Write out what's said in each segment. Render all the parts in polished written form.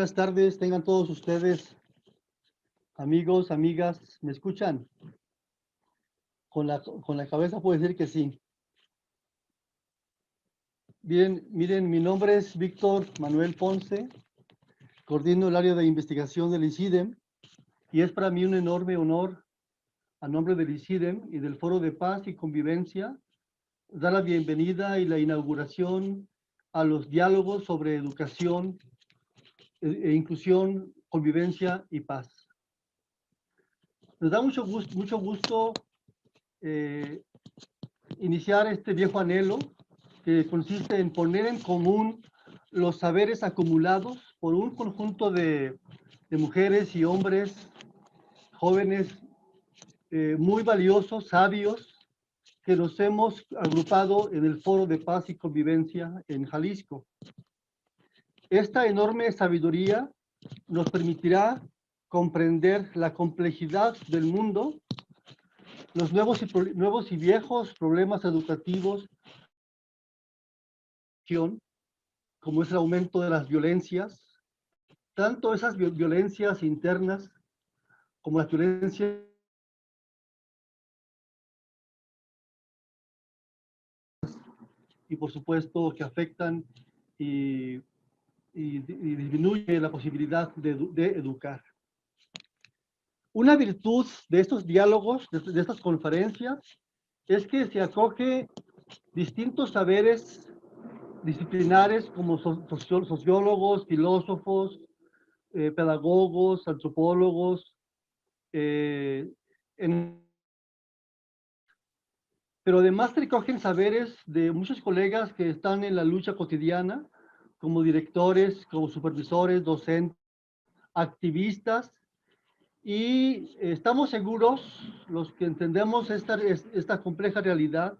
buenas tardes, tengan todos ustedes, amigos, amigas, ¿me escuchan? Con la cabeza puedo decir que sí. Bien, miren, mi nombre es Víctor Manuel Ponce, coordino el área de investigación del ICIDEM, y es para mí un enorme honor, a nombre del ICIDEM y del Foro de Paz y Convivencia, dar la bienvenida y la inauguración a los diálogos sobre educación e inclusión, convivencia y paz. Nos da mucho gusto iniciar este viejo anhelo que consiste en poner en común los saberes acumulados por un conjunto de mujeres y hombres jóvenes muy valiosos, sabios, que nos hemos agrupado en el Foro de Paz y Convivencia en Jalisco. Esta enorme sabiduría nos permitirá comprender la complejidad del mundo, los nuevos y viejos problemas educativos, como es el aumento de las violencias, tanto esas violencias internas como las violencias y por supuesto que afectan y disminuye la posibilidad de educar. Una virtud de estos diálogos, de estas conferencias, es que se acoge distintos saberes disciplinares como sociólogos, filósofos, pedagogos, antropólogos, pero además se recogen saberes de muchos colegas que están en la lucha cotidiana, como directores, como supervisores, docentes, activistas, y estamos seguros, los que entendemos esta compleja realidad,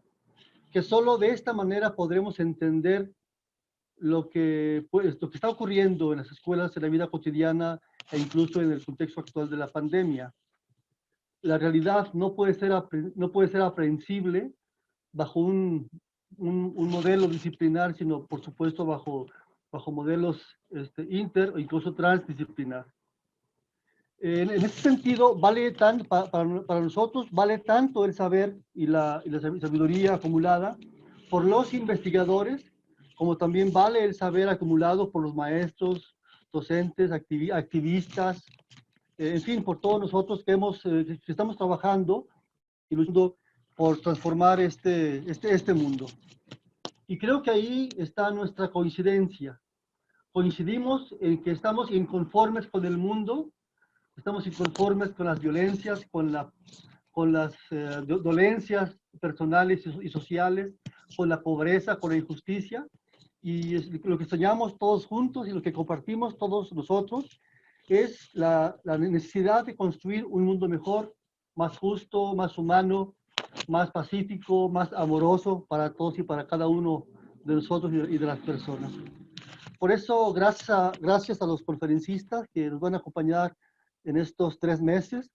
que solo de esta manera podremos entender lo que está ocurriendo en las escuelas, en la vida cotidiana e incluso en el contexto actual de la pandemia. La realidad no puede ser aprehensible bajo un modelo disciplinar, sino por supuesto bajo modelos inter o incluso transdisciplinar. En ese sentido, para nosotros vale tanto el saber y la sabiduría acumulada por los investigadores, como también vale el saber acumulado por los maestros, docentes, activistas, en fin, por todos nosotros que estamos trabajando y luchando por transformar este mundo. Y creo que ahí está nuestra coincidencia. Coincidimos en que estamos inconformes con el mundo, estamos inconformes con las violencias, con las dolencias personales y sociales, con la pobreza, con la injusticia, y lo que soñamos todos juntos y lo que compartimos todos nosotros es la necesidad de construir un mundo mejor, más justo, más humano, más pacífico, más amoroso para todos y para cada uno de nosotros y de las personas. Por eso, gracias a los conferencistas que nos van a acompañar en estos 3 meses,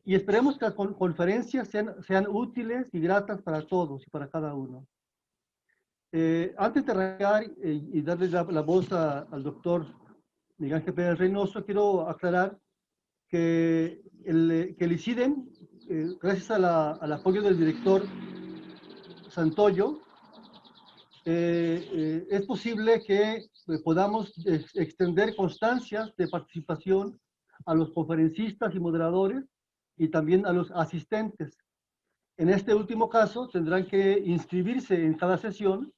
y esperemos que las conferencias sean útiles y gratas para todos y para cada uno. Antes de arrancar y darle la voz al doctor Miguel Ángel Pérez Reynoso, quiero aclarar que el ICIDEM, gracias al apoyo del director Santoyo, es posible que podamos extender constancias de participación a los conferencistas y moderadores y también a los asistentes. En este último caso, tendrán que inscribirse en cada sesión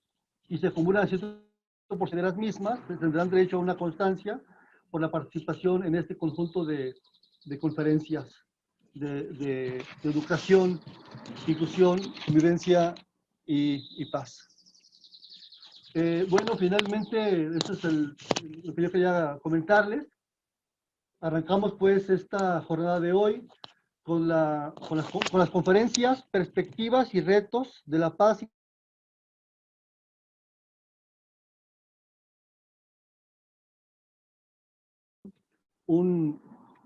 y se acumulan cierto porcentaje de las mismas, tendrán derecho a una constancia por la participación en este conjunto de conferencias de educación, inclusión, convivencia y paz. Bueno, finalmente, eso es lo que yo quería comentarles. Arrancamos pues esta jornada de hoy con las conferencias, perspectivas y retos de la paz. Una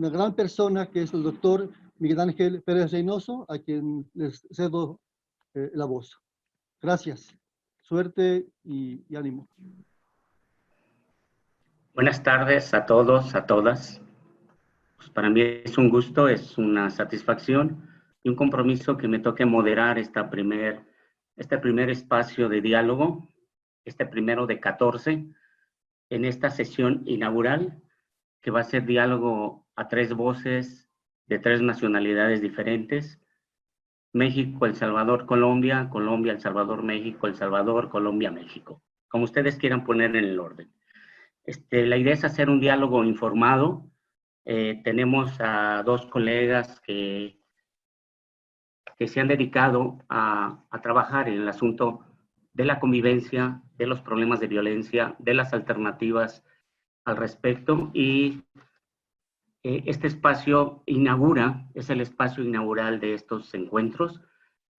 gran persona que es el doctor Miguel Ángel Pérez Reynoso, a quien les cedo la voz. Gracias, suerte y ánimo. Buenas tardes a todos, a todas. Pues para mí es un gusto, es una satisfacción y un compromiso que me toque moderar este primer espacio de diálogo, este primero de 14, en esta sesión inaugural, que va a ser diálogo a tres voces de tres nacionalidades diferentes: México, El Salvador, Colombia, Colombia, El Salvador, México, El Salvador, Colombia, México, como ustedes quieran poner en el orden. La idea es hacer un diálogo informado. Tenemos a dos colegas que se han dedicado a trabajar en el asunto de la convivencia, de los problemas de violencia, de las alternativas al respecto, y este espacio es el espacio inaugural de estos encuentros.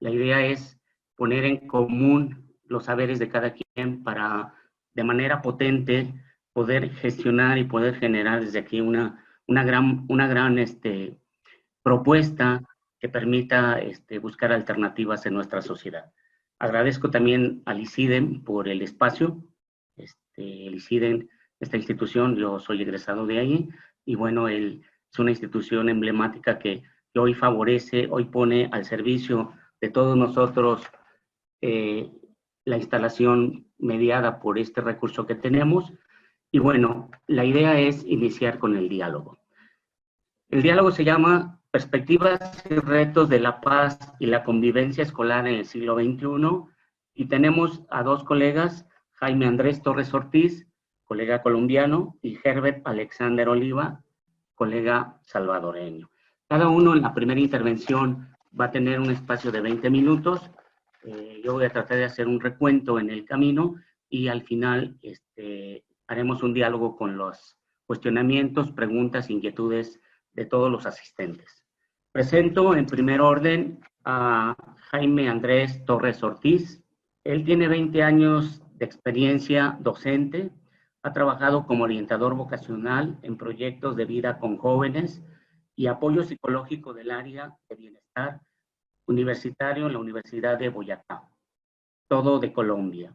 La idea es poner en común los saberes de cada quien para, de manera potente, poder gestionar y poder generar desde aquí una gran propuesta que permita buscar alternativas en nuestra sociedad. Agradezco también al ICIDEM por el espacio. El ICIDEM, esta institución, yo soy egresado de ahí, y bueno, es una institución emblemática que hoy favorece, hoy pone al servicio de todos nosotros eh, la instalación mediada por este recurso que tenemos. Y bueno, la idea es iniciar con el diálogo. El diálogo se llama Perspectivas y retos de la paz y la convivencia escolar en el siglo XXI, y tenemos a dos colegas: Jaime Andrés Torres Ortiz, colega colombiano, y Herbert Alexander Oliva, colega salvadoreño. Cada uno en la primera intervención va a tener un espacio de 20 minutos. Yo voy a tratar de hacer un recuento en el camino, y al final haremos un diálogo con los cuestionamientos, preguntas, inquietudes de todos los asistentes. Presento en primer orden a Jaime Andrés Torres Ortiz. Él tiene 20 años de experiencia docente, ha trabajado como orientador vocacional en proyectos de vida con jóvenes y apoyo psicológico del área de bienestar universitario en la Universidad de Boyacá, todo de Colombia.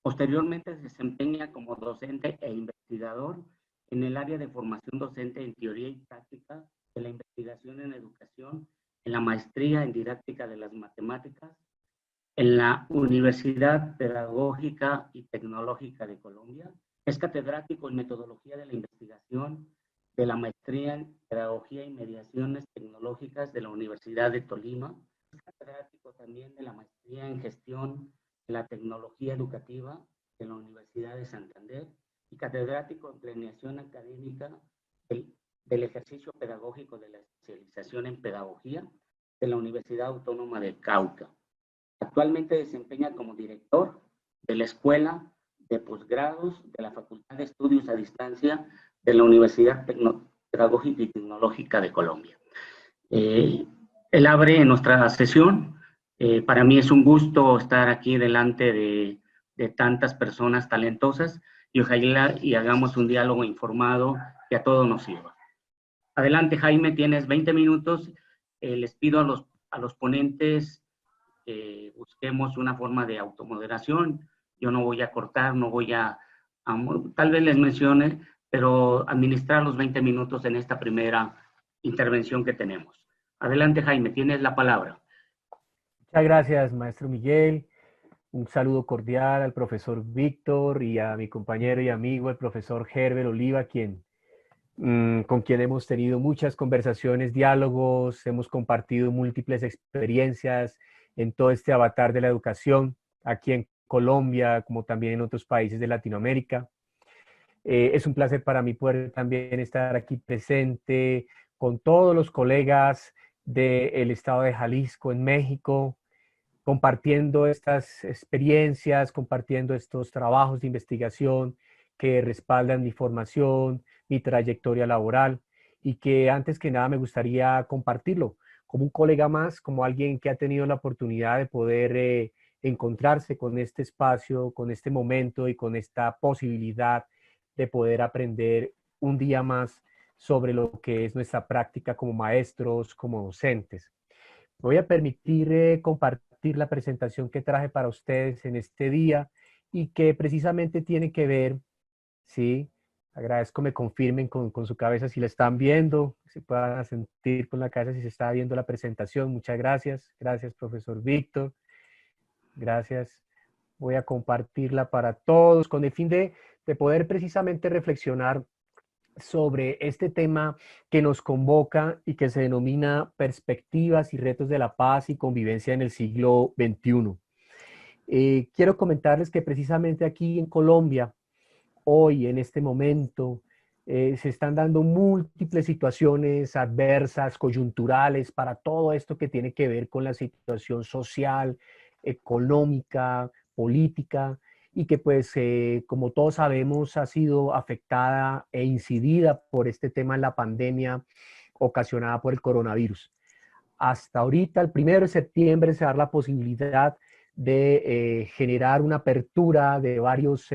Posteriormente se desempeña como docente e investigador en el área de formación docente en teoría y práctica de la investigación en educación, en la maestría en didáctica de las matemáticas, en la Universidad Pedagógica y Tecnológica de Colombia. Es catedrático en metodología de la investigación de la maestría en pedagogía y mediaciones tecnológicas de la Universidad de Tolima. Es catedrático también de la maestría en gestión de la tecnología educativa de la Universidad de Santander, y catedrático en planeación académica del ejercicio pedagógico de la especialización en pedagogía de la Universidad Autónoma del Cauca. Actualmente desempeña como director de la Escuela de Posgrados de la Facultad de Estudios a Distancia de la Universidad Pedagógica y Tecnológica de Colombia. Él abre nuestra sesión. Para mí es un gusto estar aquí delante de tantas personas talentosas, y ojalá y hagamos un diálogo informado que a todos nos sirva. Adelante, Jaime, tienes 20 minutos. Les pido a los ponentes que busquemos una forma de automoderación. Yo no voy a cortar, no voy tal vez les mencione, pero administrar los 20 minutos en esta primera intervención que tenemos. Adelante, Jaime, tienes la palabra. Muchas gracias, maestro Miguel. Un saludo cordial al profesor Víctor y a mi compañero y amigo, el profesor Herbert Oliva, con quien hemos tenido muchas conversaciones, diálogos, hemos compartido múltiples experiencias en todo este avatar de la educación, aquí en Colombia, como también en otros países de Latinoamérica. Es un placer para mí poder también estar aquí presente con todos los colegas del estado de Jalisco en México, compartiendo estas experiencias, compartiendo estos trabajos de investigación que respaldan mi formación, mi trayectoria laboral, y que antes que nada me gustaría compartirlo como un colega más, como alguien que ha tenido la oportunidad de poder encontrarse con este espacio, con este momento y con esta posibilidad de poder aprender un día más sobre lo que es nuestra práctica como maestros, como docentes. Me voy a permitir compartir la presentación que traje para ustedes en este día y que precisamente tiene que ver, ¿sí?, Agradezco me confirmen con su cabeza si la están viendo, si puedan sentir con la cabeza si se está viendo la presentación. Muchas gracias. Gracias, profesor Víctor. Gracias. Voy a compartirla para todos con el fin de poder precisamente reflexionar sobre este tema que nos convoca y que se denomina perspectivas y retos de la paz y convivencia en el siglo XXI. Quiero comentarles que precisamente aquí en Colombia, hoy, en este momento, se están dando múltiples situaciones adversas, coyunturales, para todo esto que tiene que ver con la situación social, económica, política, y que pues, como todos sabemos, ha sido afectada e incidida por este tema en la pandemia ocasionada por el coronavirus. Hasta ahorita, el 1 de septiembre, se da la posibilidad de generar una apertura de varios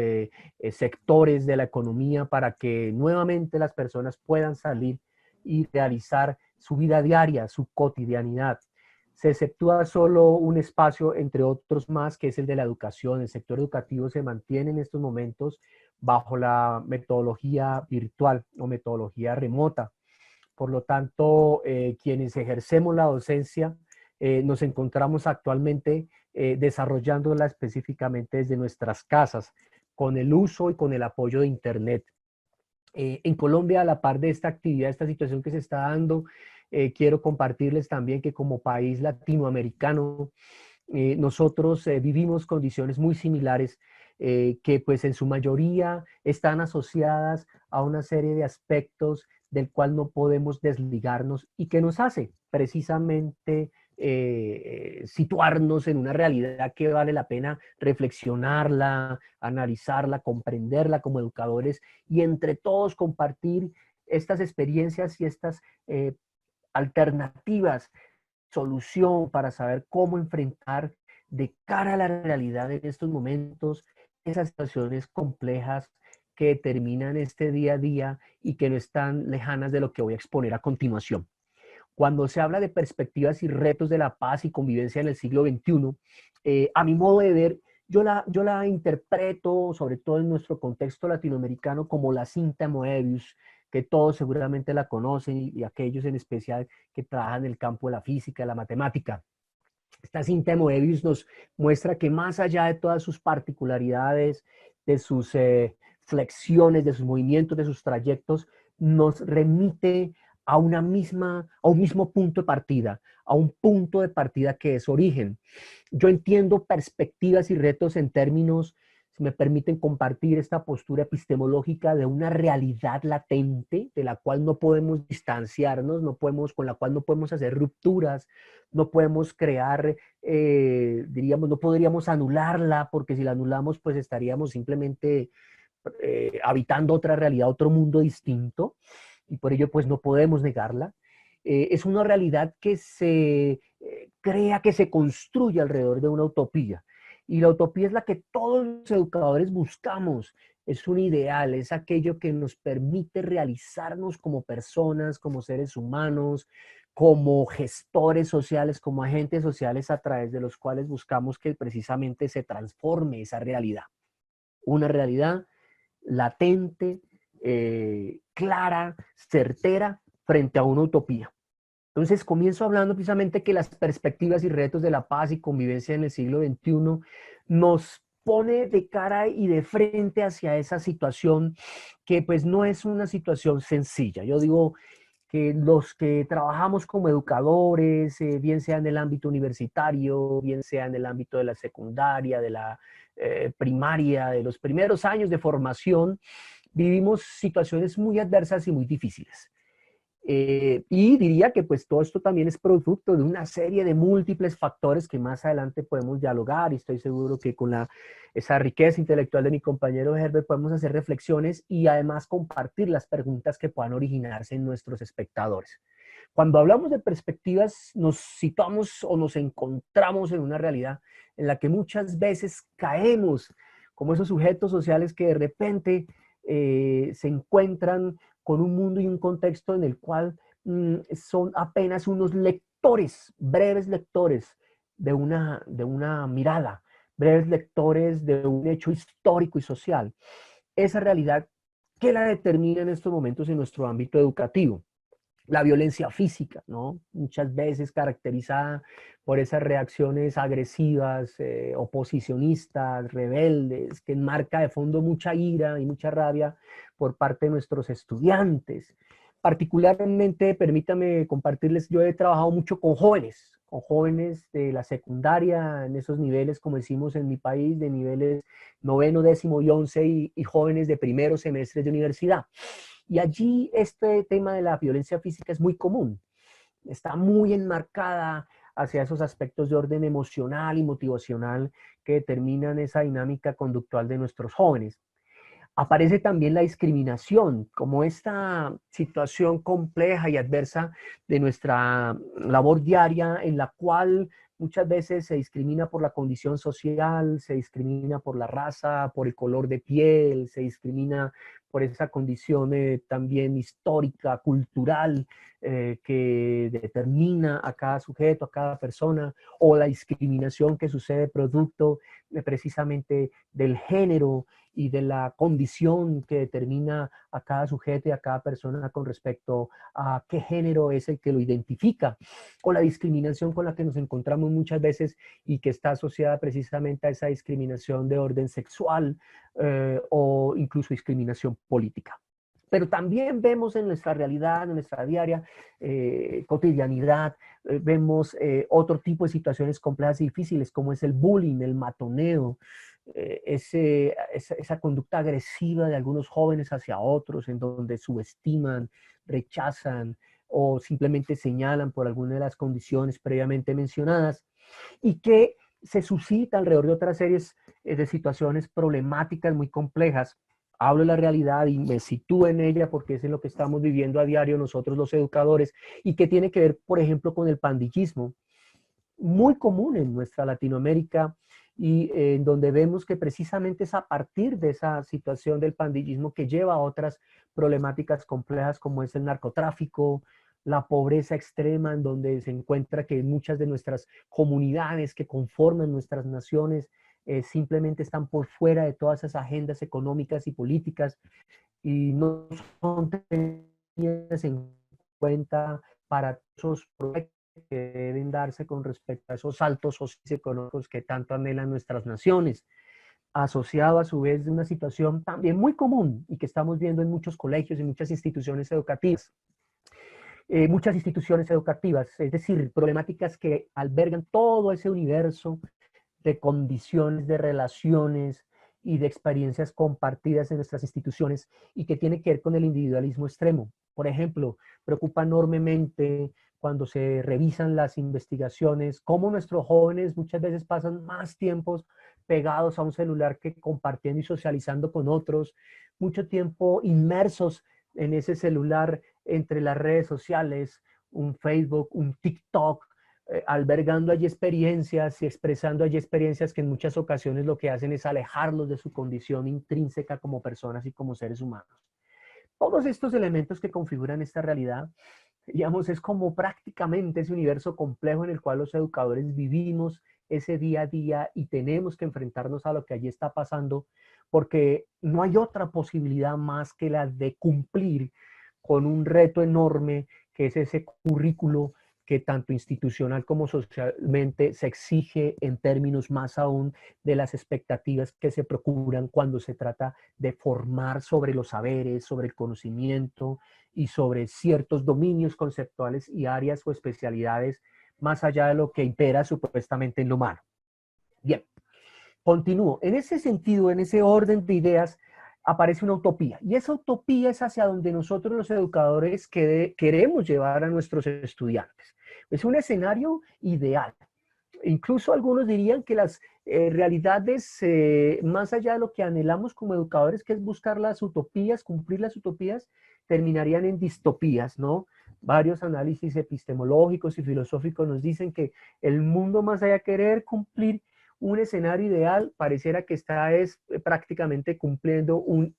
sectores de la economía para que nuevamente las personas puedan salir y realizar su vida diaria, su cotidianidad. Se exceptúa solo un espacio, entre otros más, que es el de la educación. El sector educativo se mantiene en estos momentos bajo la metodología virtual o metodología remota. Por lo tanto, quienes ejercemos la docencia, nos encontramos actualmente desarrollándola específicamente desde nuestras casas, con el uso y con el apoyo de Internet. En Colombia, a la par de esta actividad, esta situación que se está dando, quiero compartirles también que como país latinoamericano, nosotros vivimos condiciones muy similares que pues en su mayoría están asociadas a una serie de aspectos del cual no podemos desligarnos y que nos hace precisamente situarnos en una realidad que vale la pena reflexionarla, analizarla, comprenderla como educadores y entre todos compartir estas experiencias y estas alternativas, solución para saber cómo enfrentar de cara a la realidad en estos momentos esas situaciones complejas que determinan este día a día y que no están lejanas de lo que voy a exponer a continuación. Cuando se habla de perspectivas y retos de la paz y convivencia en el siglo XXI, a mi modo de ver, yo la interpreto, sobre todo en nuestro contexto latinoamericano, como la cinta Moebius, que todos seguramente la conocen y aquellos en especial que trabajan en el campo de la física, de la matemática. Esta cinta de Moebius nos muestra que más allá de todas sus particularidades, de sus flexiones, de sus movimientos, de sus trayectos, nos remite a un mismo punto de partida, a un punto de partida que es origen. Yo entiendo perspectivas y retos en términos, si me permiten compartir esta postura epistemológica de una realidad latente de la cual no podemos distanciarnos, con la cual no podemos hacer rupturas, no podemos crear, diríamos, no podríamos anularla, porque si la anulamos, pues estaríamos simplemente habitando otra realidad, otro mundo distinto, y por ello, pues no podemos negarla. Es una realidad que se crea, que se construye alrededor de una utopía. Y la utopía es la que todos los educadores buscamos. Es un ideal, es aquello que nos permite realizarnos como personas, como seres humanos, como gestores sociales, como agentes sociales a través de los cuales buscamos que precisamente se transforme esa realidad. Una realidad latente, clara, certera, frente a una utopía. Entonces comienzo hablando precisamente que las perspectivas y retos de la paz y convivencia en el siglo XXI nos pone de cara y de frente hacia esa situación que pues no es una situación sencilla. Yo digo que los que trabajamos como educadores, bien sea en el ámbito universitario, bien sea en el ámbito de la secundaria, de la primaria, de los primeros años de formación, vivimos situaciones muy adversas y muy difíciles. Y diría que pues todo esto también es producto de una serie de múltiples factores que más adelante podemos dialogar y estoy seguro que con esa riqueza intelectual de mi compañero Herbert podemos hacer reflexiones y además compartir las preguntas que puedan originarse en nuestros espectadores. Cuando hablamos de perspectivas nos situamos o nos encontramos en una realidad en la que muchas veces caemos como esos sujetos sociales que de repente se encuentran con un mundo y un contexto en el cual son apenas unos lectores, breves lectores de una breves lectores de un hecho histórico y social. Esa realidad ¿Qué la determina en estos momentos en nuestro ámbito educativo? La violencia física, ¿no? Muchas veces caracterizada por esas reacciones agresivas, oposicionistas, rebeldes, que enmarca de fondo mucha ira y mucha rabia por parte de nuestros estudiantes. Particularmente, permítame compartirles, yo he trabajado mucho con jóvenes de la secundaria, en esos niveles, como decimos en mi país, de niveles noveno, décimo y once, y jóvenes de primeros semestres de universidad. Y allí este tema de la violencia física es muy común, está muy enmarcada hacia esos aspectos de orden emocional y motivacional que determinan esa dinámica conductual de nuestros jóvenes. Aparece también la discriminación como esta situación compleja y adversa de nuestra labor diaria en la cual muchas veces se discrimina por la condición social, se discrimina por la raza, por el color de piel, se discrimina por esa condición también histórica, cultural, que determina a cada sujeto, a cada persona, o la discriminación que sucede producto precisamente del género y de la condición que determina a cada sujeto y a cada persona con respecto a qué género es el que lo identifica, o la discriminación con la que nos encontramos muchas veces y que está asociada precisamente a esa discriminación de orden sexual o incluso discriminación política. Pero también vemos en nuestra realidad, en nuestra diaria cotidianidad, vemos otro tipo de situaciones complejas y difíciles, como es el bullying, el matoneo, esa conducta agresiva de algunos jóvenes hacia otros, en donde subestiman, rechazan o simplemente señalan por alguna de las condiciones previamente mencionadas, y que se suscita alrededor de otras series de situaciones problemáticas muy complejas. Hablo de la realidad y me sitúo en ella porque es en lo que estamos viviendo a diario nosotros los educadores, y que tiene que ver, por ejemplo, con el pandillismo, muy común en nuestra Latinoamérica, y en donde vemos que precisamente es a partir de esa situación del pandillismo que lleva a otras problemáticas complejas como es el narcotráfico, la pobreza extrema, en donde se encuentra que muchas de nuestras comunidades que conforman nuestras naciones simplemente están por fuera de todas esas agendas económicas y políticas y no son tenidas en cuenta para esos proyectos que deben darse con respecto a esos saltos socioeconómicos que tanto anhelan nuestras naciones, asociado a su vez de una situación también muy común y que estamos viendo en muchos colegios y muchas instituciones educativas. Es decir, problemáticas que albergan todo ese universo de condiciones, de relaciones y de experiencias compartidas en nuestras instituciones y que tiene que ver con el individualismo extremo. Por ejemplo, preocupa enormemente cuando se revisan las investigaciones, cómo nuestros jóvenes muchas veces pasan más tiempos pegados a un celular que compartiendo y socializando con otros, mucho tiempo inmersos en ese celular entre las redes sociales, un Facebook, un TikTok, albergando allí experiencias y expresando allí experiencias que en muchas ocasiones lo que hacen es alejarlos de su condición intrínseca como personas y como seres humanos. Todos estos elementos que configuran esta realidad, digamos, es como prácticamente ese universo complejo en el cual los educadores vivimos ese día a día y tenemos que enfrentarnos a lo que allí está pasando, porque no hay otra posibilidad más que la de cumplir con un reto enorme que es ese currículo que tanto institucional como socialmente se exige en términos más aún de las expectativas que se procuran cuando se trata de formar sobre los saberes, sobre el conocimiento y sobre ciertos dominios conceptuales y áreas o especialidades más allá de lo que impera supuestamente en lo humano. Bien, continúo. En ese sentido, en ese orden de ideas, aparece una utopía. Y esa utopía es hacia donde nosotros los educadores queremos llevar a nuestros estudiantes. Es un escenario ideal. Incluso algunos dirían que las realidades, más allá de lo que anhelamos como educadores, que es buscar las utopías, cumplir las utopías, terminarían en distopías, ¿no? Varios análisis epistemológicos y filosóficos nos dicen que el mundo, más allá de querer cumplir un escenario ideal, pareciera que está prácticamente cumpliendo un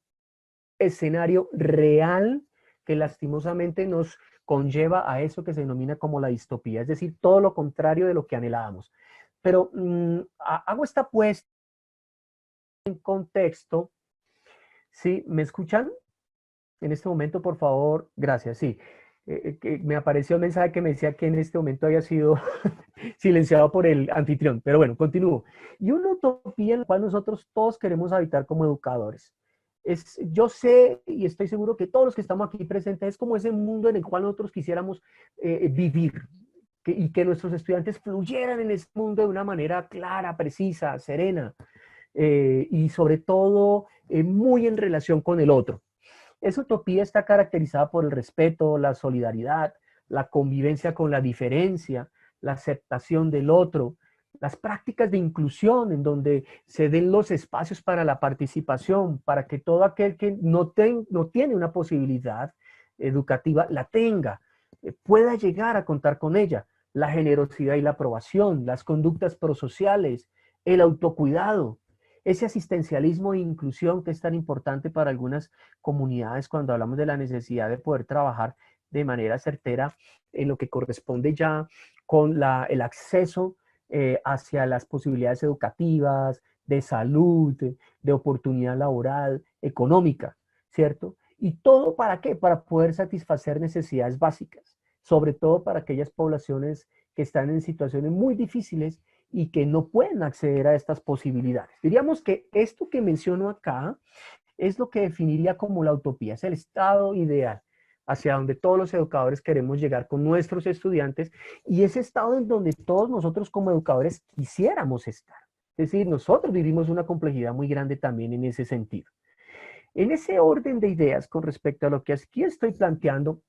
escenario real que lastimosamente nos conlleva a eso que se denomina como la distopía, es decir, todo lo contrario de lo que anhelábamos. Pero hago esta puesta en contexto. ¿Sí? ¿Me escuchan? En este momento, por favor, gracias, sí. Que me apareció un mensaje que me decía que en este momento había sido silenciado por el anfitrión, pero bueno, continúo. Y una utopía en la cual nosotros todos queremos habitar como educadores. Yo sé y estoy seguro que todos los que estamos aquí presentes es como ese mundo en el cual nosotros quisiéramos vivir y que nuestros estudiantes fluyeran en ese mundo de una manera clara, precisa, serena y sobre todo muy en relación con el otro. Esa utopía está caracterizada por el respeto, la solidaridad, la convivencia con la diferencia, la aceptación del otro, las prácticas de inclusión en donde se den los espacios para la participación, para que todo aquel que no tiene una posibilidad educativa la tenga, pueda llegar a contar con ella, la generosidad y la aprobación, las conductas prosociales, el autocuidado, ese asistencialismo e inclusión que es tan importante para algunas comunidades cuando hablamos de la necesidad de poder trabajar de manera certera en lo que corresponde ya con el acceso hacia las posibilidades educativas, de salud, de oportunidad laboral, económica, ¿cierto? ¿Y todo para qué? Para poder satisfacer necesidades básicas, sobre todo para aquellas poblaciones que están en situaciones muy difíciles y que no pueden acceder a estas posibilidades. Diríamos que esto que menciono acá es lo que definiría como la utopía, es el estado ideal hacia donde todos los educadores queremos llegar con nuestros estudiantes y ese estado en donde todos nosotros como educadores quisiéramos estar. Es decir, nosotros vivimos una complejidad muy grande también en ese sentido. En ese orden de ideas con respecto a lo que aquí estoy planteando,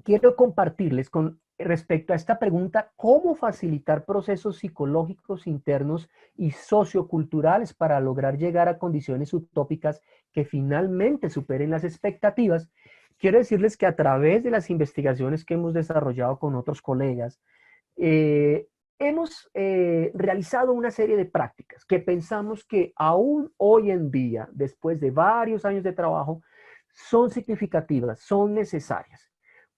quiero compartirles con respecto a esta pregunta, ¿cómo facilitar procesos psicológicos internos y socioculturales para lograr llegar a condiciones utópicas que finalmente superen las expectativas? Quiero decirles que a través de las investigaciones que hemos desarrollado con otros colegas, hemos realizado una serie de prácticas que pensamos que aún hoy en día, después de varios años de trabajo, son significativas, son necesarias.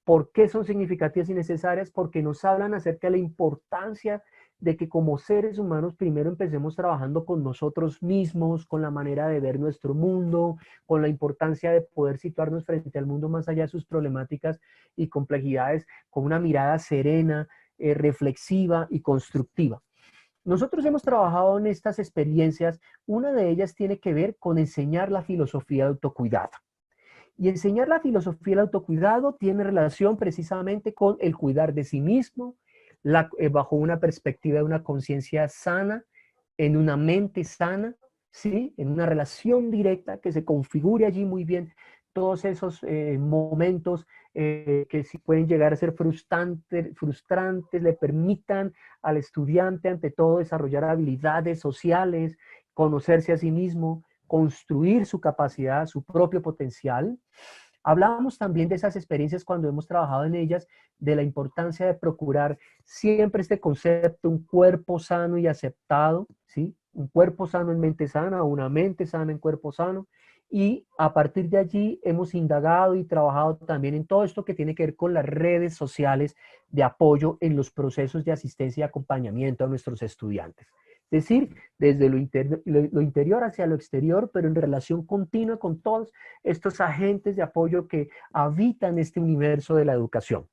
¿Por qué son significativas y necesarias? Porque nos hablan acerca de la importancia de que como seres humanos primero empecemos trabajando con nosotros mismos, con la manera de ver nuestro mundo, con la importancia de poder situarnos frente al mundo más allá de sus problemáticas y complejidades, con una mirada serena, reflexiva y constructiva. Nosotros hemos trabajado en estas experiencias, una de ellas tiene que ver con enseñar la filosofía de autocuidado. Y enseñar la filosofía del autocuidado tiene relación precisamente con el cuidar de sí mismo, bajo una perspectiva de una conciencia sana, en una mente sana, ¿sí? En una relación directa que se configure allí muy bien todos esos momentos que sí pueden llegar a ser frustrantes, le permitan al estudiante ante todo desarrollar habilidades sociales, conocerse a sí mismo, construir su capacidad, su propio potencial. Hablábamos también de esas experiencias cuando hemos trabajado en ellas, de la importancia de procurar siempre este concepto, un cuerpo sano y aceptado, ¿sí? Un cuerpo sano en mente sana, una mente sana en cuerpo sano. Y a partir de allí hemos indagado y trabajado también en todo esto que tiene que ver con las redes sociales de apoyo en los procesos de asistencia y acompañamiento a nuestros estudiantes. Es decir, desde lo interior hacia lo exterior, pero en relación continua con todos estos agentes de apoyo que habitan este universo de la educación.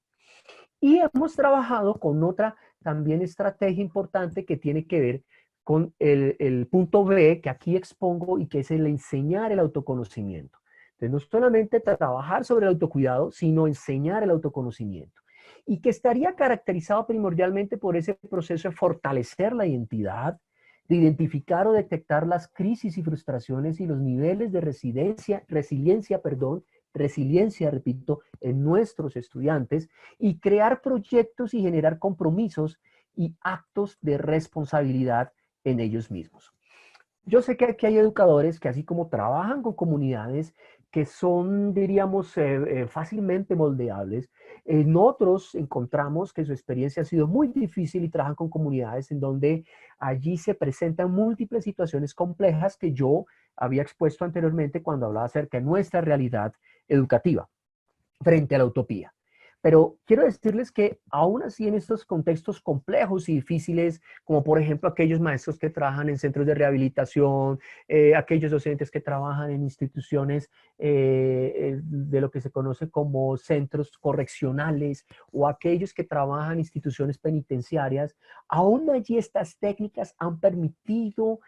Y hemos trabajado con otra también estrategia importante que tiene que ver con el punto B que aquí expongo y que es el enseñar el autoconocimiento. Entonces, no solamente trabajar sobre el autocuidado, sino enseñar el autoconocimiento. Y que estaría caracterizado primordialmente por ese proceso de fortalecer la identidad, de identificar o detectar las crisis y frustraciones y los niveles de resiliencia, repito, en nuestros estudiantes y crear proyectos y generar compromisos y actos de responsabilidad en ellos mismos. Yo sé que aquí hay educadores que así como trabajan con comunidades que son, diríamos, fácilmente moldeables, en otros encontramos que su experiencia ha sido muy difícil y trabajan con comunidades en donde allí se presentan múltiples situaciones complejas que yo había expuesto anteriormente cuando hablaba acerca de nuestra realidad educativa frente a la utopía. Pero quiero decirles que aún así en estos contextos complejos y difíciles, como por ejemplo aquellos maestros que trabajan en centros de rehabilitación, aquellos docentes que trabajan en instituciones de lo que se conoce como centros correccionales o aquellos que trabajan en instituciones penitenciarias, aún allí estas técnicas han permitido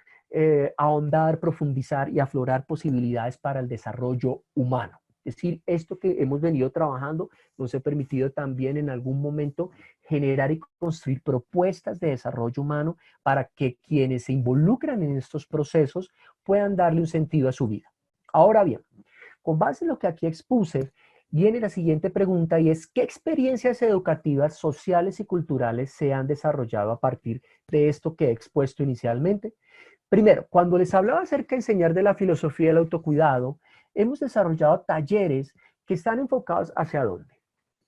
ahondar, profundizar y aflorar posibilidades para el desarrollo humano. Es decir, esto que hemos venido trabajando nos ha permitido también en algún momento generar y construir propuestas de desarrollo humano para que quienes se involucran en estos procesos puedan darle un sentido a su vida. Ahora bien, con base en lo que aquí expuse, viene la siguiente pregunta y es, ¿qué experiencias educativas, sociales y culturales se han desarrollado a partir de esto que he expuesto inicialmente? Primero, cuando les hablaba acerca de enseñar de la filosofía del autocuidado, hemos desarrollado talleres que están enfocados hacia dónde?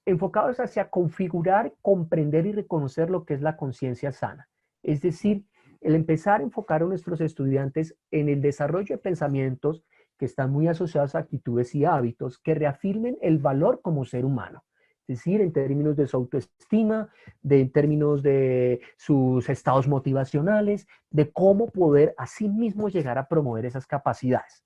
Enfocados hacia configurar, comprender y reconocer lo que es la conciencia sana. Es decir, el empezar a enfocar a nuestros estudiantes en el desarrollo de pensamientos que están muy asociados a actitudes y hábitos que reafirmen el valor como ser humano. Es decir, en términos de su autoestima, en términos de sus estados motivacionales, de cómo poder a sí mismo llegar a promover esas capacidades.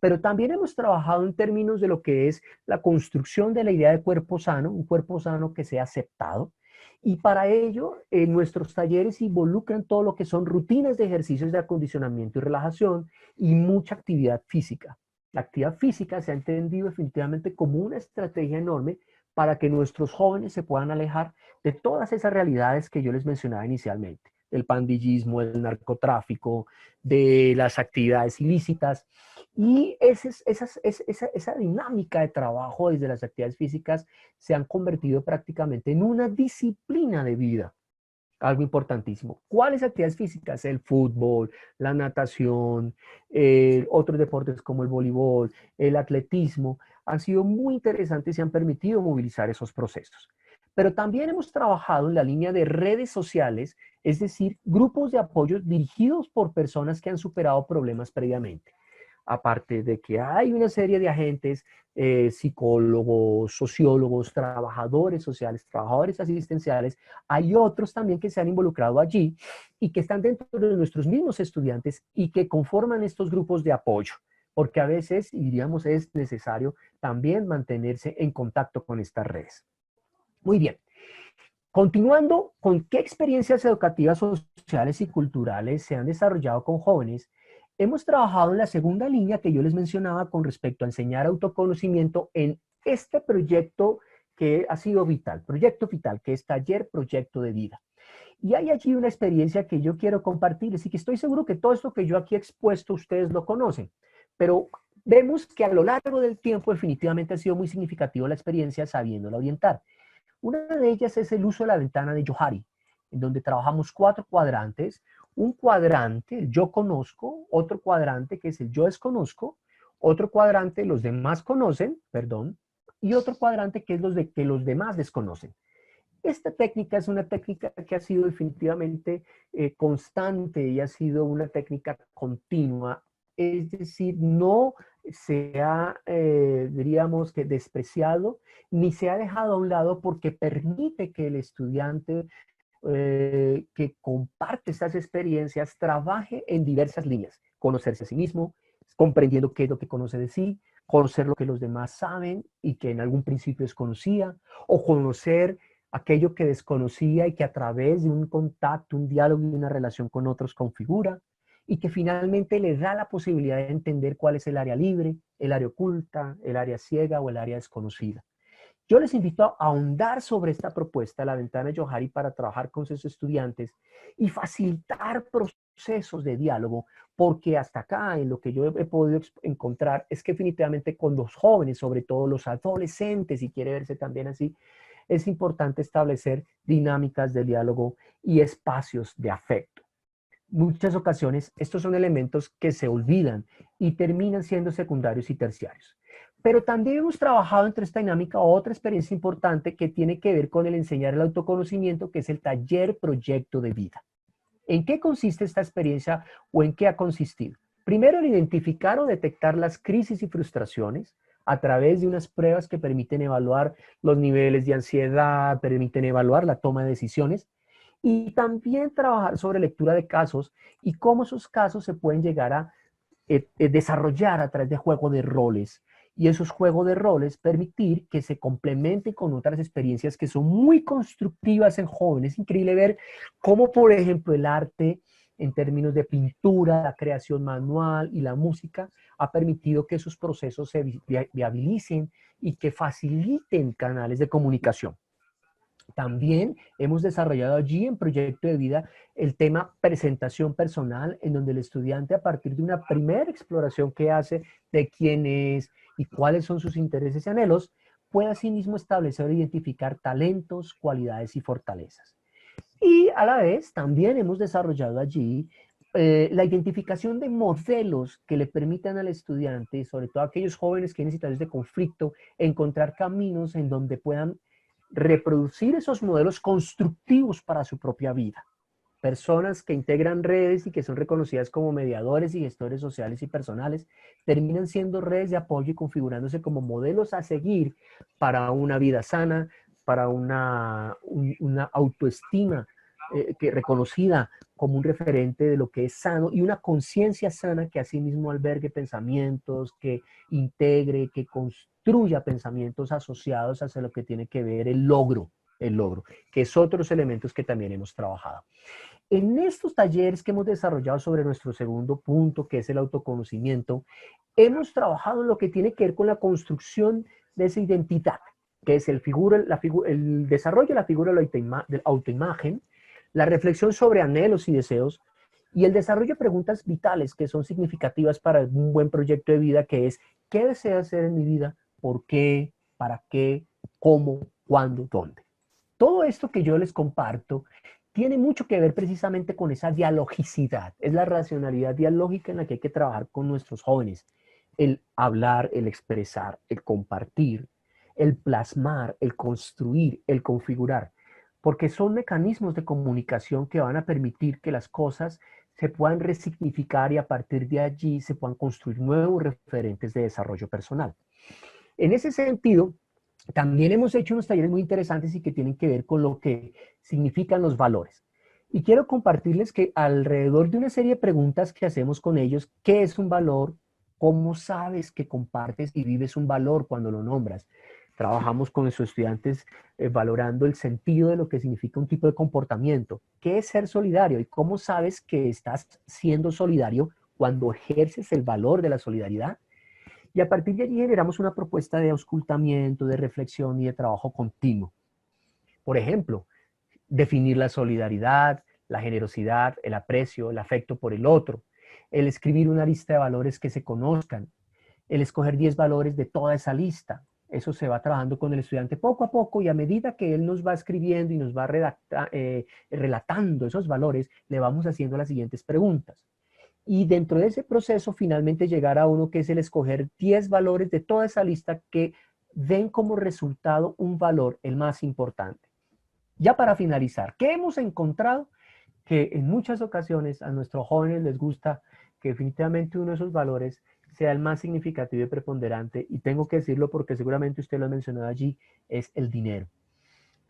Pero también hemos trabajado en términos de lo que es la construcción de la idea de cuerpo sano, un cuerpo sano que sea aceptado. Y para ello, nuestros talleres involucran todo lo que son rutinas de ejercicios de acondicionamiento y relajación y mucha actividad física. La actividad física se ha entendido definitivamente como una estrategia enorme para que nuestros jóvenes se puedan alejar de todas esas realidades que yo les mencionaba inicialmente, del pandillismo, del narcotráfico, de las actividades ilícitas. Y esa dinámica de trabajo desde las actividades físicas se han convertido prácticamente en una disciplina de vida. Algo importantísimo. ¿Cuáles actividades físicas? El fútbol, la natación, otros deportes como el voleibol, el atletismo, han sido muy interesantes y han permitido movilizar esos procesos. Pero también hemos trabajado en la línea de redes sociales, es decir, grupos de apoyo dirigidos por personas que han superado problemas previamente. Aparte de que hay una serie de agentes, psicólogos, sociólogos, trabajadores sociales, trabajadores asistenciales, hay otros también que se han involucrado allí y que están dentro de nuestros mismos estudiantes y que conforman estos grupos de apoyo, porque a veces, y diríamos, es necesario también mantenerse en contacto con estas redes. Muy bien. Continuando con qué experiencias educativas, sociales y culturales se han desarrollado con jóvenes, hemos trabajado en la segunda línea que yo les mencionaba con respecto a enseñar autoconocimiento en este proyecto que ha sido vital, proyecto vital, que es Taller Proyecto de Vida. Y hay allí una experiencia que yo quiero compartirles y que estoy seguro que todo esto que yo aquí he expuesto ustedes lo conocen, pero vemos que a lo largo del tiempo definitivamente ha sido muy significativo la experiencia sabiéndola orientar. Una de ellas es el uso de la ventana de Johari, en donde trabajamos 4 cuadrantes. Un cuadrante, el yo conozco, otro cuadrante que es el yo desconozco, otro cuadrante los demás conocen, perdón, y otro cuadrante que es los de que los demás desconocen. Esta técnica es una técnica que ha sido definitivamente constante y ha sido una técnica continua, es decir, no se ha, diríamos que despreciado, ni se ha dejado a un lado porque permite que el estudiante que comparte estas experiencias trabaje en diversas líneas. Conocerse a sí mismo, comprendiendo qué es lo que conoce de sí, conocer lo que los demás saben y que en algún principio desconocía, o conocer aquello que desconocía y que a través de un contacto, un diálogo y una relación con otros configura, y que finalmente le da la posibilidad de entender cuál es el área libre, el área oculta, el área ciega o el área desconocida. Yo les invito a ahondar sobre esta propuesta, la ventana de Johari, para trabajar con sus estudiantes y facilitar procesos de diálogo, porque hasta acá en lo que yo he podido encontrar es que definitivamente con los jóvenes, sobre todo los adolescentes, y quiere verse también así, es importante establecer dinámicas de diálogo y espacios de afecto. Muchas ocasiones estos son elementos que se olvidan y terminan siendo secundarios y terciarios. Pero también hemos trabajado entre esta dinámica otra experiencia importante que tiene que ver con el enseñar el autoconocimiento, que es el taller proyecto de vida. ¿En qué consiste esta experiencia o en qué ha consistido? Primero, en identificar o detectar las crisis y frustraciones, a través de unas pruebas que permiten evaluar los niveles de ansiedad, permiten evaluar la toma de decisiones y también trabajar sobre lectura de casos y cómo esos casos se pueden llegar a desarrollar a través de juego de roles. Y esos juegos de roles permitir que se complementen con otras experiencias que son muy constructivas en jóvenes. Es increíble ver cómo, por ejemplo, el arte en términos de pintura, la creación manual y la música ha permitido que esos procesos se viabilicen y que faciliten canales de comunicación. También hemos desarrollado allí en Proyecto de Vida el tema presentación personal, en donde el estudiante, a partir de una primera exploración que hace de quién es y cuáles son sus intereses y anhelos, puede asimismo establecer e identificar talentos, cualidades y fortalezas. Y a la vez también hemos desarrollado allí la identificación de modelos que le permitan al estudiante, sobre todo a aquellos jóvenes que tienen situaciones de conflicto, encontrar caminos en donde puedan reproducir esos modelos constructivos para su propia vida. Personas que integran redes y que son reconocidas como mediadores y gestores sociales y personales, terminan siendo redes de apoyo y configurándose como modelos a seguir para una vida sana, para una autoestima reconocida como un referente de lo que es sano y una conciencia sana que asimismo albergue pensamientos, que integre, que construya pensamientos asociados hacia lo que tiene que ver el logro, que es otros elementos que también hemos trabajado. En estos talleres que hemos desarrollado sobre nuestro segundo punto, que es el autoconocimiento, hemos trabajado en lo que tiene que ver con la construcción de esa identidad, que es el desarrollo de la figura de la autoimagen, la reflexión sobre anhelos y deseos, y el desarrollo de preguntas vitales que son significativas para un buen proyecto de vida, que es, ¿qué deseo hacer en mi vida? ¿Por qué? ¿Para qué? ¿Cómo? ¿Cuándo? ¿Dónde? Todo esto que yo les comparto tiene mucho que ver precisamente con esa dialogicidad. Es la racionalidad dialógica en la que hay que trabajar con nuestros jóvenes. El hablar, el expresar, el compartir, el plasmar, el construir, el configurar. Porque son mecanismos de comunicación que van a permitir que las cosas se puedan resignificar y a partir de allí se puedan construir nuevos referentes de desarrollo personal. En ese sentido, también hemos hecho unos talleres muy interesantes y que tienen que ver con lo que significan los valores. Y quiero compartirles que alrededor de una serie de preguntas que hacemos con ellos, ¿qué es un valor? ¿Cómo sabes que compartes y vives un valor cuando lo nombras? Trabajamos con nuestros estudiantes valorando el sentido de lo que significa un tipo de comportamiento. ¿Qué es ser solidario? ¿Y cómo sabes que estás siendo solidario cuando ejerces el valor de la solidaridad? Y a partir de allí generamos una propuesta de auscultamiento, de reflexión y de trabajo continuo. Por ejemplo, definir la solidaridad, la generosidad, el aprecio, el afecto por el otro, el escribir una lista de valores que se conozcan, el escoger 10 valores de toda esa lista. Eso se va trabajando con el estudiante poco a poco y a medida que él nos va escribiendo y nos va relatando esos valores, le vamos haciendo las siguientes preguntas. Y dentro de ese proceso finalmente llegar a uno que es el escoger 10 valores de toda esa lista que den como resultado un valor, el más importante. Ya para finalizar, ¿qué hemos encontrado? Que en muchas ocasiones a nuestros jóvenes les gusta que definitivamente uno de esos valores sea el más significativo y preponderante, y tengo que decirlo porque seguramente usted lo ha mencionado allí, es el dinero.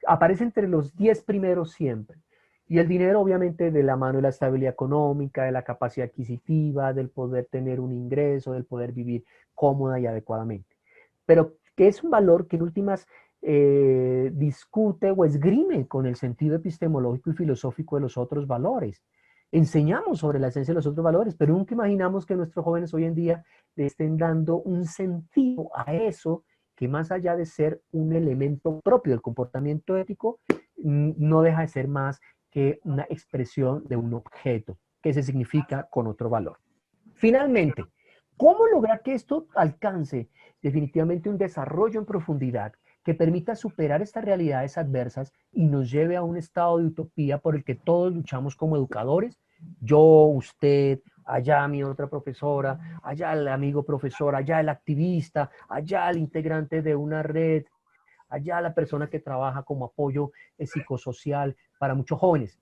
Aparece entre los 10 primeros siempre. Y el dinero obviamente de la mano de la estabilidad económica, de la capacidad adquisitiva, del poder tener un ingreso, del poder vivir cómoda y adecuadamente. Pero que es un valor que en últimas discute o esgrime con el sentido epistemológico y filosófico de los otros valores. Enseñamos sobre la esencia de los otros valores, pero nunca imaginamos que nuestros jóvenes hoy en día le estén dando un sentido a eso que más allá de ser un elemento propio del comportamiento ético, no deja de ser más que una expresión de un objeto que se significa con otro valor. Finalmente, ¿cómo lograr que esto alcance definitivamente un desarrollo en profundidad que permita superar estas realidades adversas y nos lleve a un estado de utopía por el que todos luchamos como educadores? Yo, usted, allá mi otra profesora, allá el amigo profesor, allá el activista, allá el integrante de una red, allá la persona que trabaja como apoyo psicosocial para muchos jóvenes.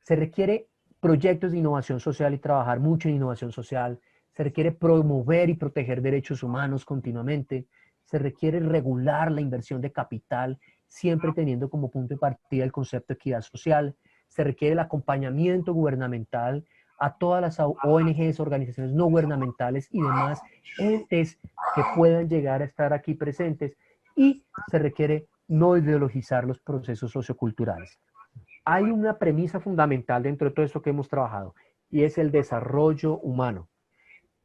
Se requiere proyectos de innovación social y trabajar mucho en innovación social. Se requiere promover y proteger derechos humanos continuamente. se requiere regular la inversión de capital, siempre teniendo como punto de partida el concepto de equidad social. Se requiere el acompañamiento gubernamental a todas las ONGs, organizaciones no gubernamentales y demás entes que puedan llegar a estar aquí presentes, y se requiere no ideologizar los procesos socioculturales. Hay una premisa fundamental dentro de todo esto que hemos trabajado, y es el desarrollo humano,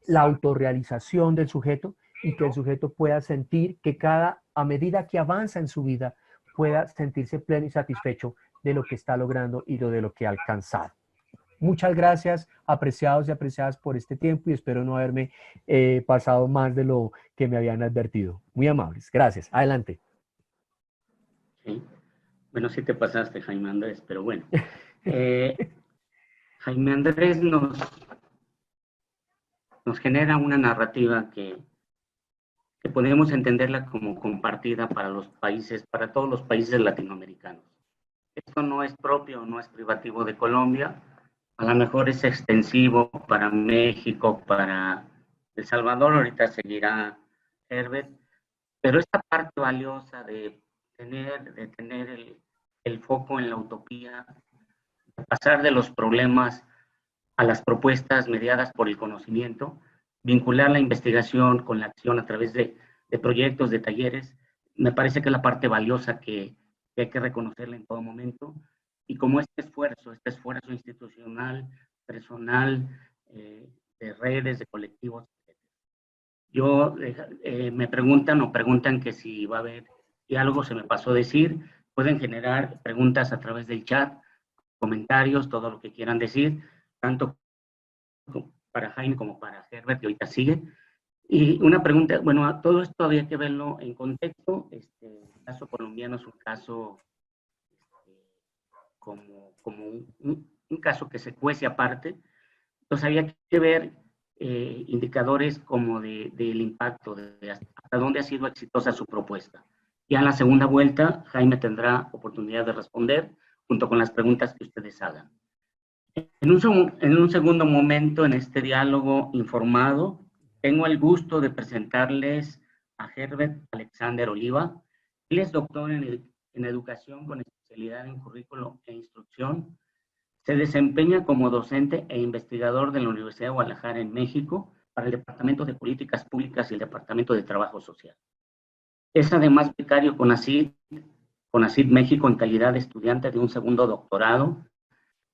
la autorrealización del sujeto, y que el sujeto pueda sentir que a medida que avanza en su vida, pueda sentirse pleno y satisfecho de lo que está logrando y de lo que ha alcanzado. Muchas gracias, apreciados y apreciadas, por este tiempo, y espero no haberme pasado más de lo que me habían advertido. Muy amables. Gracias. Adelante. Sí. Bueno, sí te pasaste, Jaime Andrés, pero bueno. Jaime Andrés nos genera una narrativa que podemos entenderla como compartida para los países, para todos los países latinoamericanos. Esto no es propio, no es privativo de Colombia, a lo mejor es extensivo para México, para El Salvador, ahorita seguirá Herbert, pero esta parte valiosa de tener el foco en la utopía, de pasar de los problemas a las propuestas mediadas por el conocimiento, vincular la investigación con la acción a través de proyectos, de talleres, me parece que es la parte valiosa que hay que reconocerla en todo momento. Y como este esfuerzo institucional, personal, de redes, de colectivos, yo, me preguntan que si va a haber, y algo se me pasó a decir, pueden generar preguntas a través del chat, comentarios, todo lo que quieran decir, tanto para Jaime como para Herbert, que ahorita sigue. Y una pregunta, bueno, todo esto había que verlo en contexto. El caso colombiano es un caso como un caso que se cuece aparte. Entonces había que ver indicadores como del impacto, de hasta dónde ha sido exitosa su propuesta. Ya en la segunda vuelta, Jaime tendrá oportunidad de responder junto con las preguntas que ustedes hagan. En un segundo momento, en este diálogo informado, tengo el gusto de presentarles a Herbert Alexander Oliva. Él es doctor en educación con especialidad en currículo e instrucción. Se desempeña como docente e investigador de la Universidad de Guadalajara en México para el Departamento de Políticas Públicas y el Departamento de Trabajo Social. Es además becario CONACYT México en calidad de estudiante de un segundo doctorado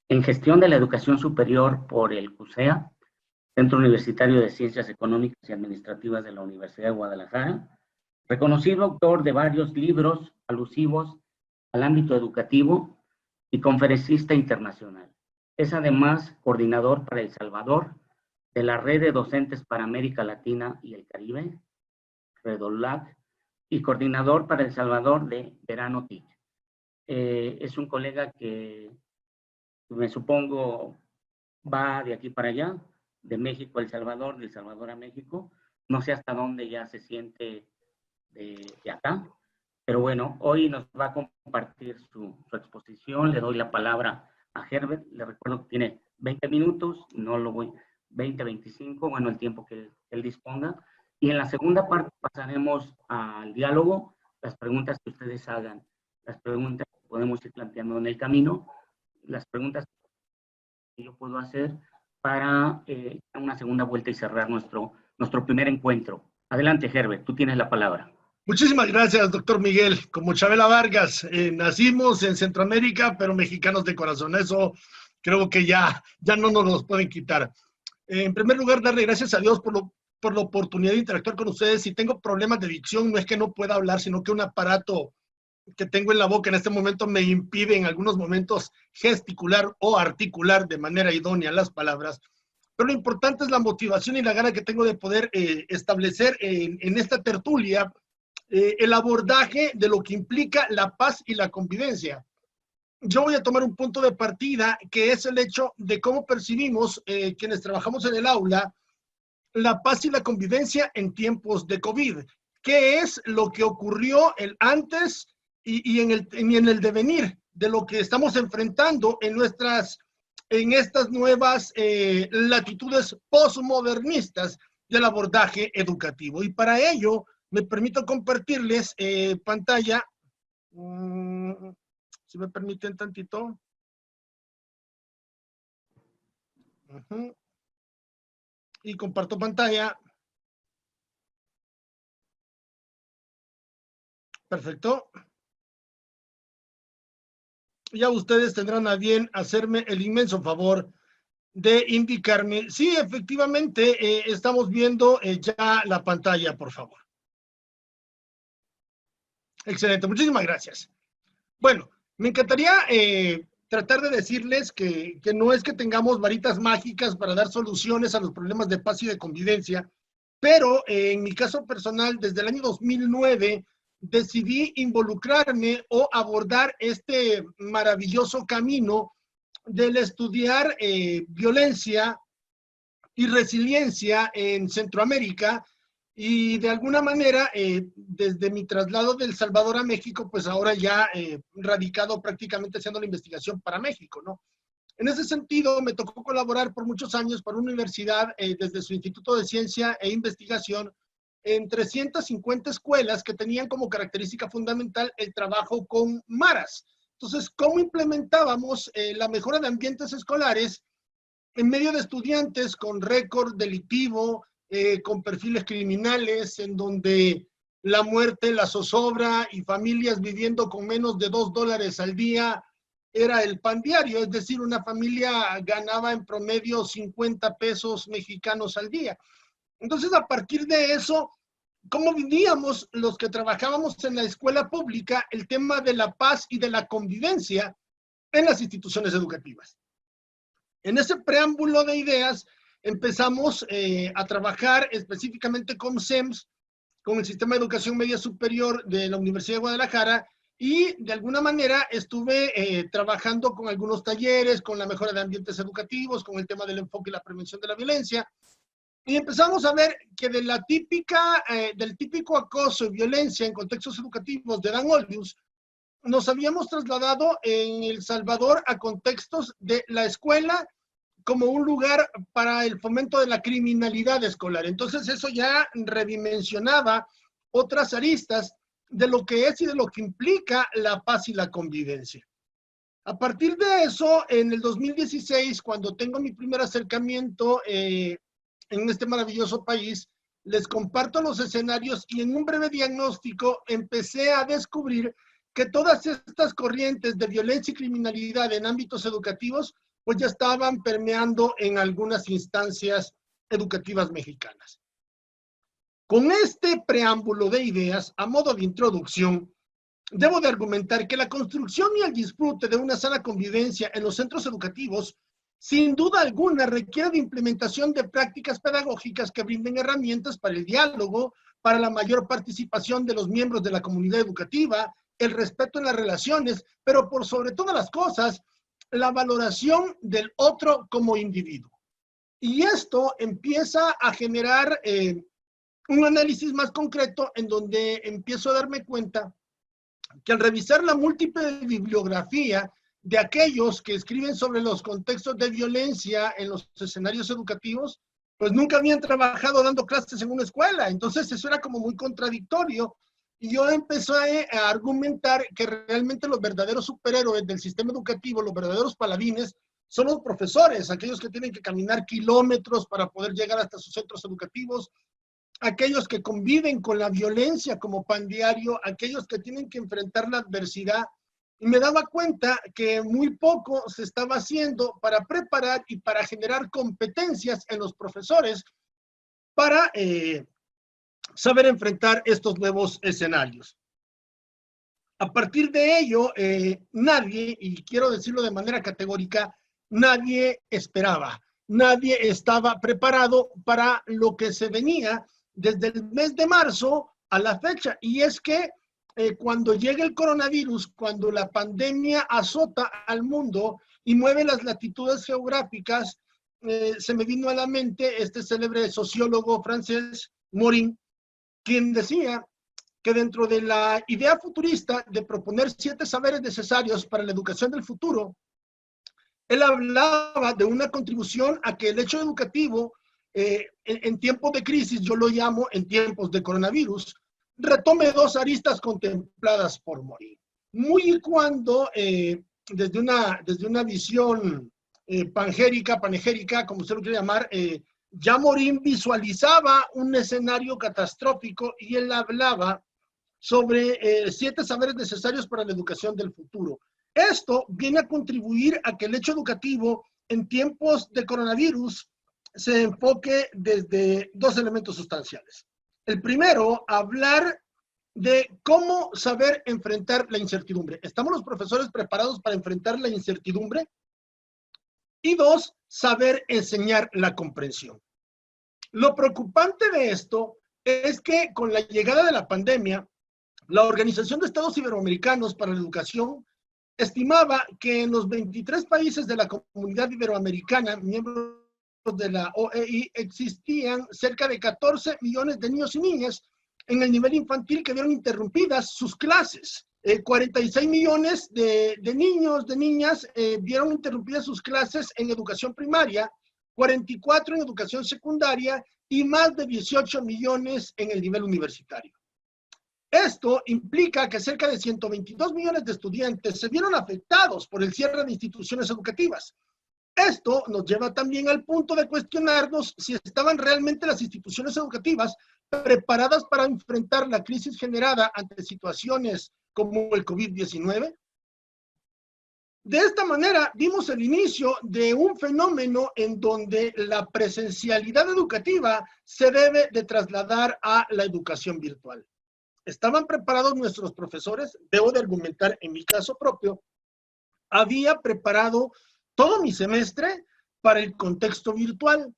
en gestión de la educación superior por el CUSEA, Centro Universitario de Ciencias Económicas y Administrativas de la Universidad de Guadalajara, reconocido autor de varios libros alusivos al ámbito educativo y conferencista internacional. Es además coordinador para El Salvador de la Red de Docentes para América Latina y el Caribe, REDOLAC, y coordinador para El Salvador de Verano TIC. Es un colega que me supongo va de aquí para allá, de México a El Salvador, de El Salvador a México. No sé hasta dónde ya se siente de acá, pero bueno, hoy nos va a compartir su exposición. Le doy la palabra a Herbert. Le recuerdo que tiene 20 minutos, no lo voy, 20, 25, bueno, el tiempo que él disponga. Y en la segunda parte pasaremos al diálogo, las preguntas que ustedes hagan, las preguntas que podemos ir planteando en el camino, las preguntas que yo puedo hacer para una segunda vuelta y cerrar nuestro primer encuentro. Adelante, Herbert, tú tienes la palabra. Muchísimas gracias, doctor Miguel. Como Chabela Vargas, nacimos en Centroamérica, pero mexicanos de corazón. Eso creo que ya no nos los pueden quitar. En primer lugar, darle gracias a Dios por la oportunidad de interactuar con ustedes. Si tengo problemas de dicción, no es que no pueda hablar, sino que un aparato que tengo en la boca en este momento me impide en algunos momentos gesticular o articular de manera idónea las palabras. Pero lo importante es la motivación y la gana que tengo de poder establecer en esta tertulia el abordaje de lo que implica la paz y la convivencia. Yo voy a tomar un punto de partida que es el hecho de cómo percibimos quienes trabajamos en el aula la paz y la convivencia en tiempos de COVID. ¿Qué es lo que ocurrió el antes y en el devenir de lo que estamos enfrentando en estas nuevas latitudes postmodernistas del abordaje educativo? Y para ello Me permito compartirles pantalla. Si me permiten tantito. Y comparto pantalla. Perfecto. Ya ustedes tendrán a bien hacerme el inmenso favor de indicarme si efectivamente estamos viendo ya la pantalla, por favor. Excelente, muchísimas gracias. Bueno, me encantaría tratar de decirles que no es que tengamos varitas mágicas para dar soluciones a los problemas de paz y de convivencia, pero en mi caso personal, desde el año 2009, decidí involucrarme o abordar este maravilloso camino del estudiar violencia y resiliencia en Centroamérica, y de alguna manera, desde mi traslado de El Salvador a México, pues ahora ya radicado prácticamente haciendo la investigación para México, ¿no? En ese sentido, me tocó colaborar por muchos años para una universidad desde su Instituto de Ciencia e Investigación en 350 escuelas que tenían como característica fundamental el trabajo con maras. Entonces, ¿cómo implementábamos la mejora de ambientes escolares en medio de estudiantes con récord delictivo, con perfiles criminales, en donde la muerte, la zozobra y familias viviendo con menos de $2 al día era el pan diario? Es decir, una familia ganaba en promedio 50 pesos mexicanos al día. Entonces, a partir de eso, ¿cómo vivíamos los que trabajábamos en la escuela pública el tema de la paz y de la convivencia en las instituciones educativas? En ese preámbulo de ideas empezamos a trabajar específicamente con SEMS, con el Sistema de Educación Media Superior de la Universidad de Guadalajara, y de alguna manera estuve trabajando con algunos talleres, con la mejora de ambientes educativos, con el tema del enfoque y la prevención de la violencia, y empezamos a ver que de la del típico acoso y violencia en contextos educativos de Dan Oldius, nos habíamos trasladado en El Salvador a contextos de la escuela como un lugar para el fomento de la criminalidad escolar. Entonces eso ya redimensionaba otras aristas de lo que es y de lo que implica la paz y la convivencia. A partir de eso, en el 2016, cuando tengo mi primer acercamiento en este maravilloso país, les comparto los escenarios y en un breve diagnóstico empecé a descubrir que todas estas corrientes de violencia y criminalidad en ámbitos educativos pues ya estaban permeando en algunas instancias educativas mexicanas. Con este preámbulo de ideas, a modo de introducción, debo de argumentar que la construcción y el disfrute de una sana convivencia en los centros educativos, sin duda alguna, requiere de implementación de prácticas pedagógicas que brinden herramientas para el diálogo, para la mayor participación de los miembros de la comunidad educativa, el respeto en las relaciones, pero por sobre todas las cosas, la valoración del otro como individuo. Y esto empieza a generar un análisis más concreto en donde empiezo a darme cuenta que al revisar la múltiple bibliografía de aquellos que escriben sobre los contextos de violencia en los escenarios educativos, pues nunca habían trabajado dando clases en una escuela. Entonces eso era como muy contradictorio. Y yo empecé a argumentar que realmente los verdaderos superhéroes del sistema educativo, los verdaderos paladines, son los profesores, aquellos que tienen que caminar kilómetros para poder llegar hasta sus centros educativos, aquellos que conviven con la violencia como pan diario, aquellos que tienen que enfrentar la adversidad. Y me daba cuenta que muy poco se estaba haciendo para preparar y para generar competencias en los profesores para saber enfrentar estos nuevos escenarios. A partir de ello, nadie, y quiero decirlo de manera categórica, nadie esperaba, nadie estaba preparado para lo que se venía desde el mes de marzo a la fecha. Y es que cuando llega el coronavirus, cuando la pandemia azota al mundo y mueve las latitudes geográficas, se me vino a la mente este célebre sociólogo francés, Morin, quien decía que dentro de la idea futurista de proponer 7 saberes necesarios para la educación del futuro, él hablaba de una contribución a que el hecho educativo en tiempos de crisis, yo lo llamo en tiempos de coronavirus, retome dos aristas contempladas por Morín. Muy y cuando, desde una visión panegérica, como usted lo quiere llamar, ya Morín visualizaba un escenario catastrófico y él hablaba sobre 7 saberes necesarios para la educación del futuro. Esto viene a contribuir a que el hecho educativo en tiempos de coronavirus se enfoque desde 2 elementos sustanciales. El primero, hablar de cómo saber enfrentar la incertidumbre. ¿Estamos los profesores preparados para enfrentar la incertidumbre? Y 2, saber enseñar la comprensión. Lo preocupante de esto es que con la llegada de la pandemia, la Organización de Estados Iberoamericanos para la Educación estimaba que en los 23 países de la comunidad iberoamericana, miembros de la OEI, existían cerca de 14 millones de niños y niñas en el nivel infantil que vieron interrumpidas sus clases. 46 millones de niños, de niñas, vieron interrumpidas sus clases en educación primaria, 44 en educación secundaria y más de 18 millones en el nivel universitario. Esto implica que cerca de 122 millones de estudiantes se vieron afectados por el cierre de instituciones educativas. Esto nos lleva también al punto de cuestionarnos si estaban realmente las instituciones educativas preparadas para enfrentar la crisis generada ante situaciones como el COVID-19. De esta manera, vimos el inicio de un fenómeno en donde la presencialidad educativa se debe de trasladar a la educación virtual. ¿Estaban preparados nuestros profesores? Debo de argumentar en mi caso propio. Había preparado todo mi semestre para el contexto virtual.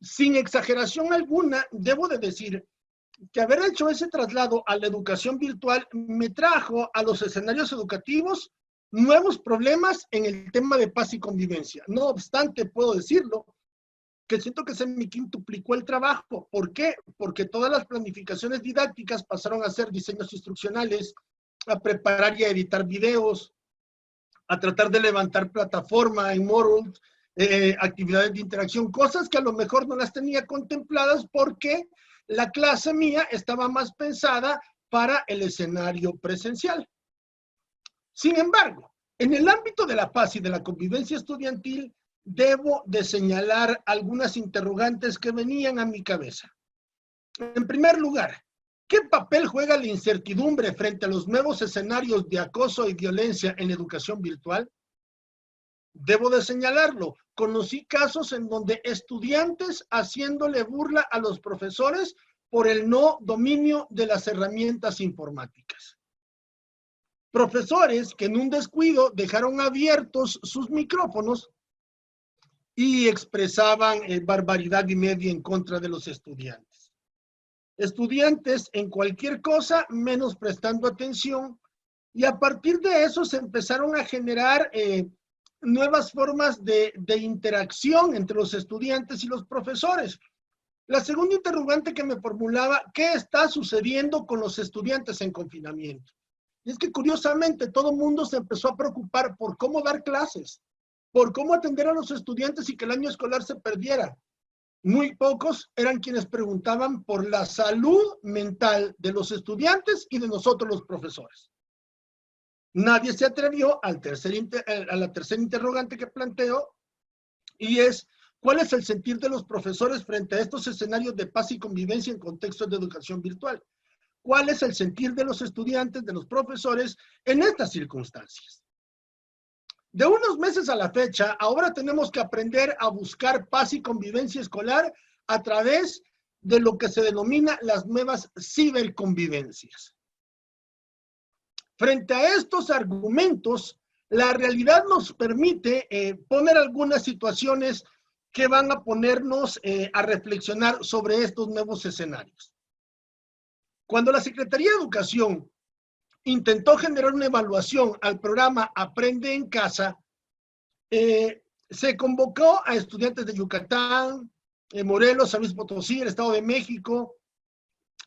Sin exageración alguna, debo de decir que haber hecho ese traslado a la educación virtual me trajo a los escenarios educativos nuevos problemas en el tema de paz y convivencia. No obstante, puedo decirlo, que siento que se me quintuplicó el trabajo. ¿Por qué? Porque todas las planificaciones didácticas pasaron a ser diseños instruccionales, a preparar y a editar videos, a tratar de levantar plataforma en Moodle, actividades de interacción, cosas que a lo mejor no las tenía contempladas porque la clase mía estaba más pensada para el escenario presencial. Sin embargo, en el ámbito de la paz y de la convivencia estudiantil, debo de señalar algunas interrogantes que venían a mi cabeza. En primer lugar, ¿qué papel juega la incertidumbre frente a los nuevos escenarios de acoso y violencia en la educación virtual? Debo de señalarlo, conocí casos en donde estudiantes haciéndole burla a los profesores por el no dominio de las herramientas informáticas. Profesores que en un descuido dejaron abiertos sus micrófonos y expresaban barbaridad y media en contra de los estudiantes. Estudiantes en cualquier cosa menos prestando atención, y a partir de eso se empezaron a generar nuevas formas de interacción entre los estudiantes y los profesores. La segunda interrogante que me formulaba, ¿qué está sucediendo con los estudiantes en confinamiento? Y es que curiosamente todo el mundo se empezó a preocupar por cómo dar clases, por cómo atender a los estudiantes y que el año escolar se perdiera. Muy pocos eran quienes preguntaban por la salud mental de los estudiantes y de nosotros los profesores. Nadie se atrevió a la tercera interrogante que planteo, y es, ¿cuál es el sentir de los profesores frente a estos escenarios de paz y convivencia en contextos de educación virtual? ¿Cuál es el sentir de los estudiantes, de los profesores en estas circunstancias? De unos meses a la fecha, ahora tenemos que aprender a buscar paz y convivencia escolar a través de lo que se denomina las nuevas ciberconvivencias. Frente a estos argumentos, la realidad nos permite poner algunas situaciones que van a ponernos a reflexionar sobre estos nuevos escenarios. Cuando la Secretaría de Educación intentó generar una evaluación al programa Aprende en Casa, se convocó a estudiantes de Yucatán, Morelos, San Luis Potosí, el Estado de México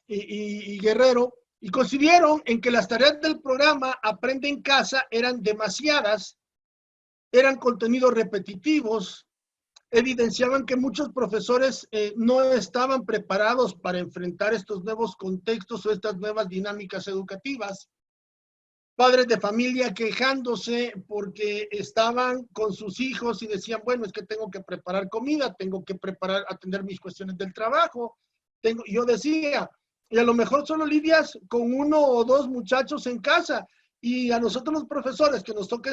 y Guerrero, y coincidieron en que las tareas del programa Aprende en Casa eran demasiadas, eran contenidos repetitivos, evidenciaban que muchos profesores no estaban preparados para enfrentar estos nuevos contextos o estas nuevas dinámicas educativas. Padres de familia quejándose porque estaban con sus hijos y decían, bueno, es que tengo que preparar comida, tengo que atender mis cuestiones del trabajo. Yo decía, y a lo mejor solo lidias con 1 o 2 muchachos en casa, y a nosotros los profesores que nos toca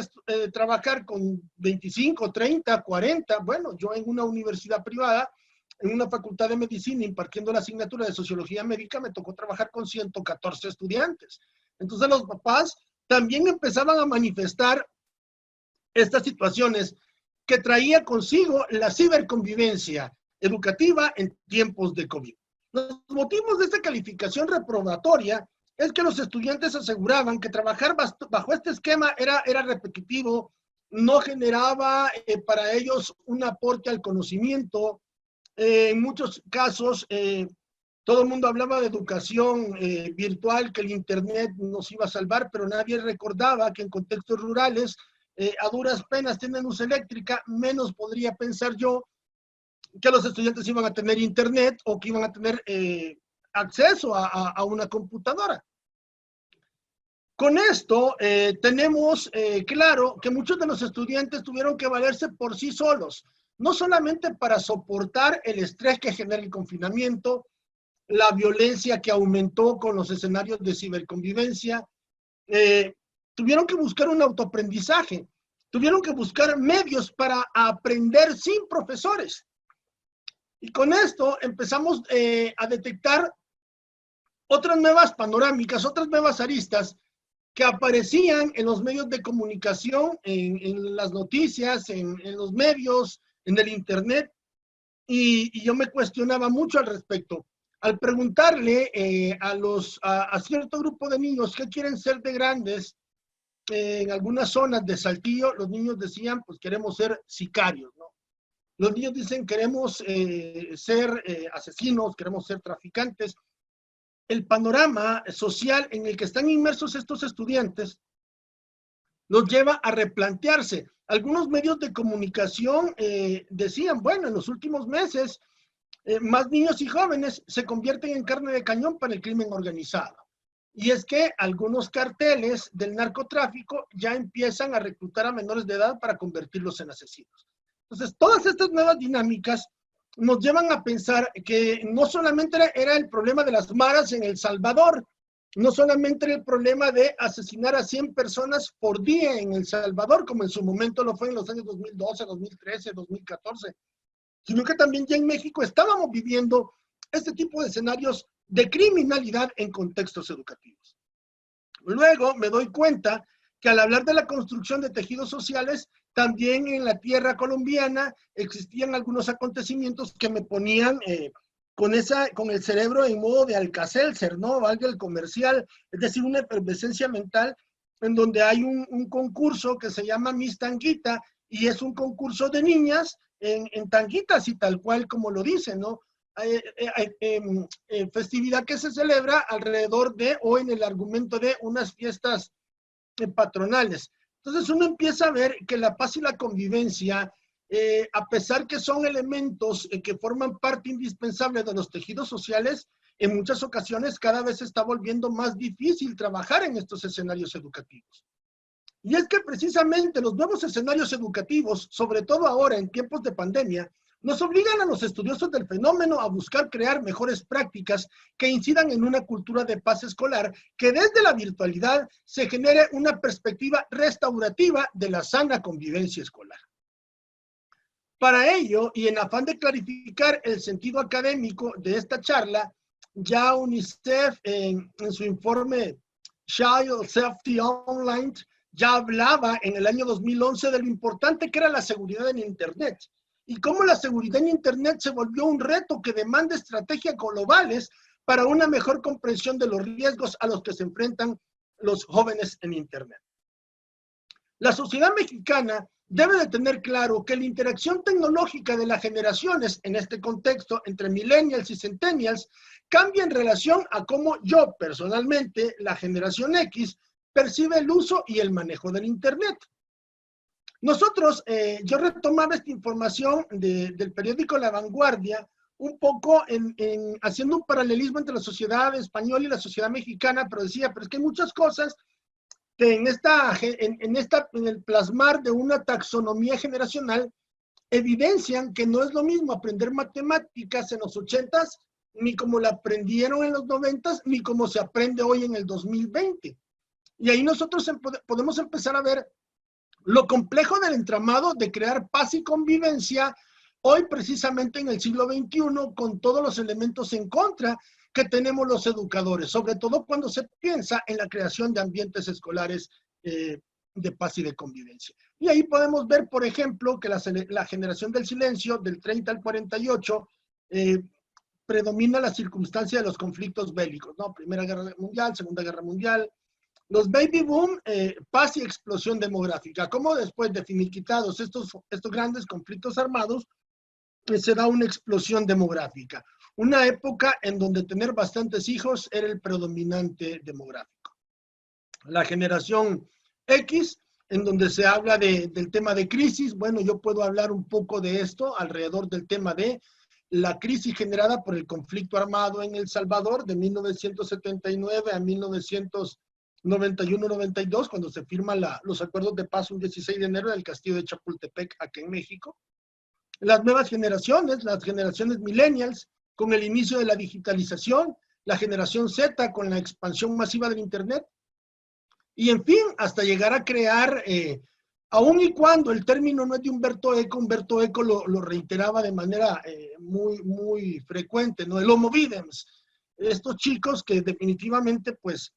trabajar con 25, 30, 40, bueno, yo en una universidad privada, en una facultad de medicina, impartiendo la asignatura de sociología médica, me tocó trabajar con 114 estudiantes. Entonces los papás también empezaban a manifestar estas situaciones que traía consigo la ciberconvivencia educativa en tiempos de COVID. Los motivos de esta calificación reprobatoria es que los estudiantes aseguraban que trabajar bajo este esquema era repetitivo, no generaba para ellos un aporte al conocimiento. En muchos casos, todo el mundo hablaba de educación virtual, que el Internet nos iba a salvar, pero nadie recordaba que en contextos rurales, a duras penas tienen luz eléctrica, menos podría pensar yo que los estudiantes iban a tener Internet o que iban a tener acceso a una computadora. Con esto tenemos claro que muchos de los estudiantes tuvieron que valerse por sí solos, no solamente para soportar el estrés que genera el confinamiento, la violencia que aumentó con los escenarios de ciberconvivencia, tuvieron que buscar un autoaprendizaje, tuvieron que buscar medios para aprender sin profesores. Y con esto empezamos a detectar otras nuevas panorámicas, otras nuevas aristas que aparecían en los medios de comunicación, en las noticias, en los medios, en el Internet, y yo me cuestionaba mucho al respecto. Al preguntarle a cierto grupo de niños qué quieren ser de grandes, en algunas zonas de Saltillo, los niños decían, pues queremos ser sicarios, ¿no? Los niños dicen, queremos ser asesinos, queremos ser traficantes. El panorama social en el que están inmersos estos estudiantes los lleva a replantearse. Algunos medios de comunicación decían, bueno, en los últimos meses, más niños y jóvenes se convierten en carne de cañón para el crimen organizado. Y es que algunos carteles del narcotráfico ya empiezan a reclutar a menores de edad para convertirlos en asesinos. Entonces, todas estas nuevas dinámicas nos llevan a pensar que no solamente era el problema de las maras en El Salvador, no solamente era el problema de asesinar a 100 personas por día en El Salvador, como en su momento lo fue en los años 2012, 2013, 2014, sino que también ya en México estábamos viviendo este tipo de escenarios de criminalidad en contextos educativos. Luego me doy cuenta que al hablar de la construcción de tejidos sociales, también en la tierra colombiana existían algunos acontecimientos que me ponían con el cerebro en modo de Alka-Seltzer, ¿no? Valga el comercial, es decir, una efervescencia mental en donde hay un concurso que se llama Miss Tanguita y es un concurso de niñas en tanguitas y tal cual como lo dice, ¿no? Festividad que se celebra alrededor de o en el argumento de unas fiestas patronales. Entonces uno empieza a ver que la paz y la convivencia, a pesar que son elementos que forman parte indispensable de los tejidos sociales, en muchas ocasiones cada vez se está volviendo más difícil trabajar en estos escenarios educativos. Y es que precisamente los nuevos escenarios educativos, sobre todo ahora en tiempos de pandemia, nos obligan a los estudiosos del fenómeno a buscar crear mejores prácticas que incidan en una cultura de paz escolar que desde la virtualidad se genere una perspectiva restaurativa de la sana convivencia escolar. Para ello, y en afán de clarificar el sentido académico de esta charla, ya UNICEF en su informe Child Safety Online ya hablaba en el año 2011 de lo importante que era la seguridad en Internet y cómo la seguridad en Internet se volvió un reto que demanda estrategias globales para una mejor comprensión de los riesgos a los que se enfrentan los jóvenes en Internet. La sociedad mexicana debe de tener claro que la interacción tecnológica de las generaciones en este contexto entre millennials y centennials cambia en relación a cómo yo personalmente, la generación X, percibe el uso y el manejo del Internet. Nosotros, yo retomaba esta información del periódico La Vanguardia, un poco haciendo un paralelismo entre la sociedad española y la sociedad mexicana, pero decía, pero es que hay muchas cosas que en el plasmar de una taxonomía generacional evidencian que no es lo mismo aprender matemáticas en los 80s, ni como la aprendieron en los 90s, ni como se aprende hoy en el 2020. Y ahí nosotros podemos empezar a ver lo complejo del entramado de crear paz y convivencia hoy precisamente en el siglo XXI, con todos los elementos en contra que tenemos los educadores, sobre todo cuando se piensa en la creación de ambientes escolares de paz y de convivencia. Y ahí podemos ver, por ejemplo, que la generación del silencio, del 30 al 48, predomina la circunstancia de los conflictos bélicos, ¿no? Primera Guerra Mundial, Segunda Guerra Mundial, los baby boom, paz y explosión demográfica. Como después de finiquitados estos grandes conflictos armados, se da una explosión demográfica. Una época en donde tener bastantes hijos era el predominante demográfico. La generación X, en donde se habla del tema de crisis. Bueno, yo puedo hablar un poco de esto alrededor del tema de la crisis generada por el conflicto armado en El Salvador de 1979 a 1991-92, cuando se firman los acuerdos de paz un 16 de enero en el castillo de Chapultepec, aquí en México. Las nuevas generaciones, las generaciones millennials, con el inicio de la digitalización, la generación Z con la expansión masiva del Internet, y en fin, hasta llegar a crear, aun y cuando el término no es de Humberto Eco lo reiteraba de manera muy frecuente, ¿no? El Homo Videns, estos chicos que definitivamente, pues,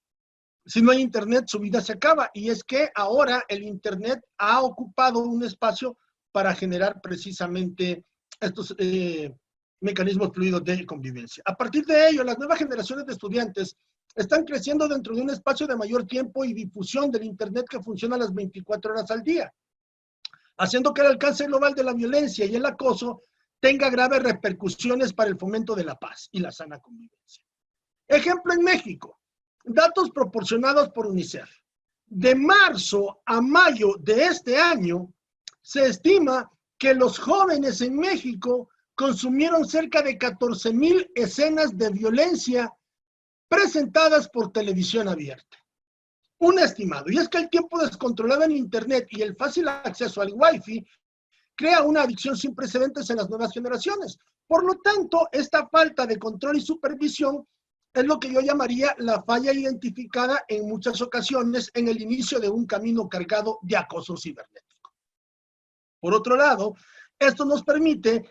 si no hay Internet, su vida se acaba, y es que ahora el Internet ha ocupado un espacio para generar precisamente estos mecanismos fluidos de convivencia. A partir de ello, las nuevas generaciones de estudiantes están creciendo dentro de un espacio de mayor tiempo y difusión del Internet que funciona las 24 horas al día, haciendo que el alcance global de la violencia y el acoso tenga graves repercusiones para el fomento de la paz y la sana convivencia. Ejemplo en México, datos proporcionados por UNICEF. De marzo a mayo de este año, se estima que los jóvenes en México consumieron cerca de 14,000 escenas de violencia presentadas por televisión abierta. Un estimado. Y es que el tiempo descontrolado en Internet y el fácil acceso al Wi-Fi crea una adicción sin precedentes en las nuevas generaciones. Por lo tanto, esta falta de control y supervisión es lo que yo llamaría la falla identificada en muchas ocasiones en el inicio de un camino cargado de acoso cibernético. Por otro lado, esto nos permite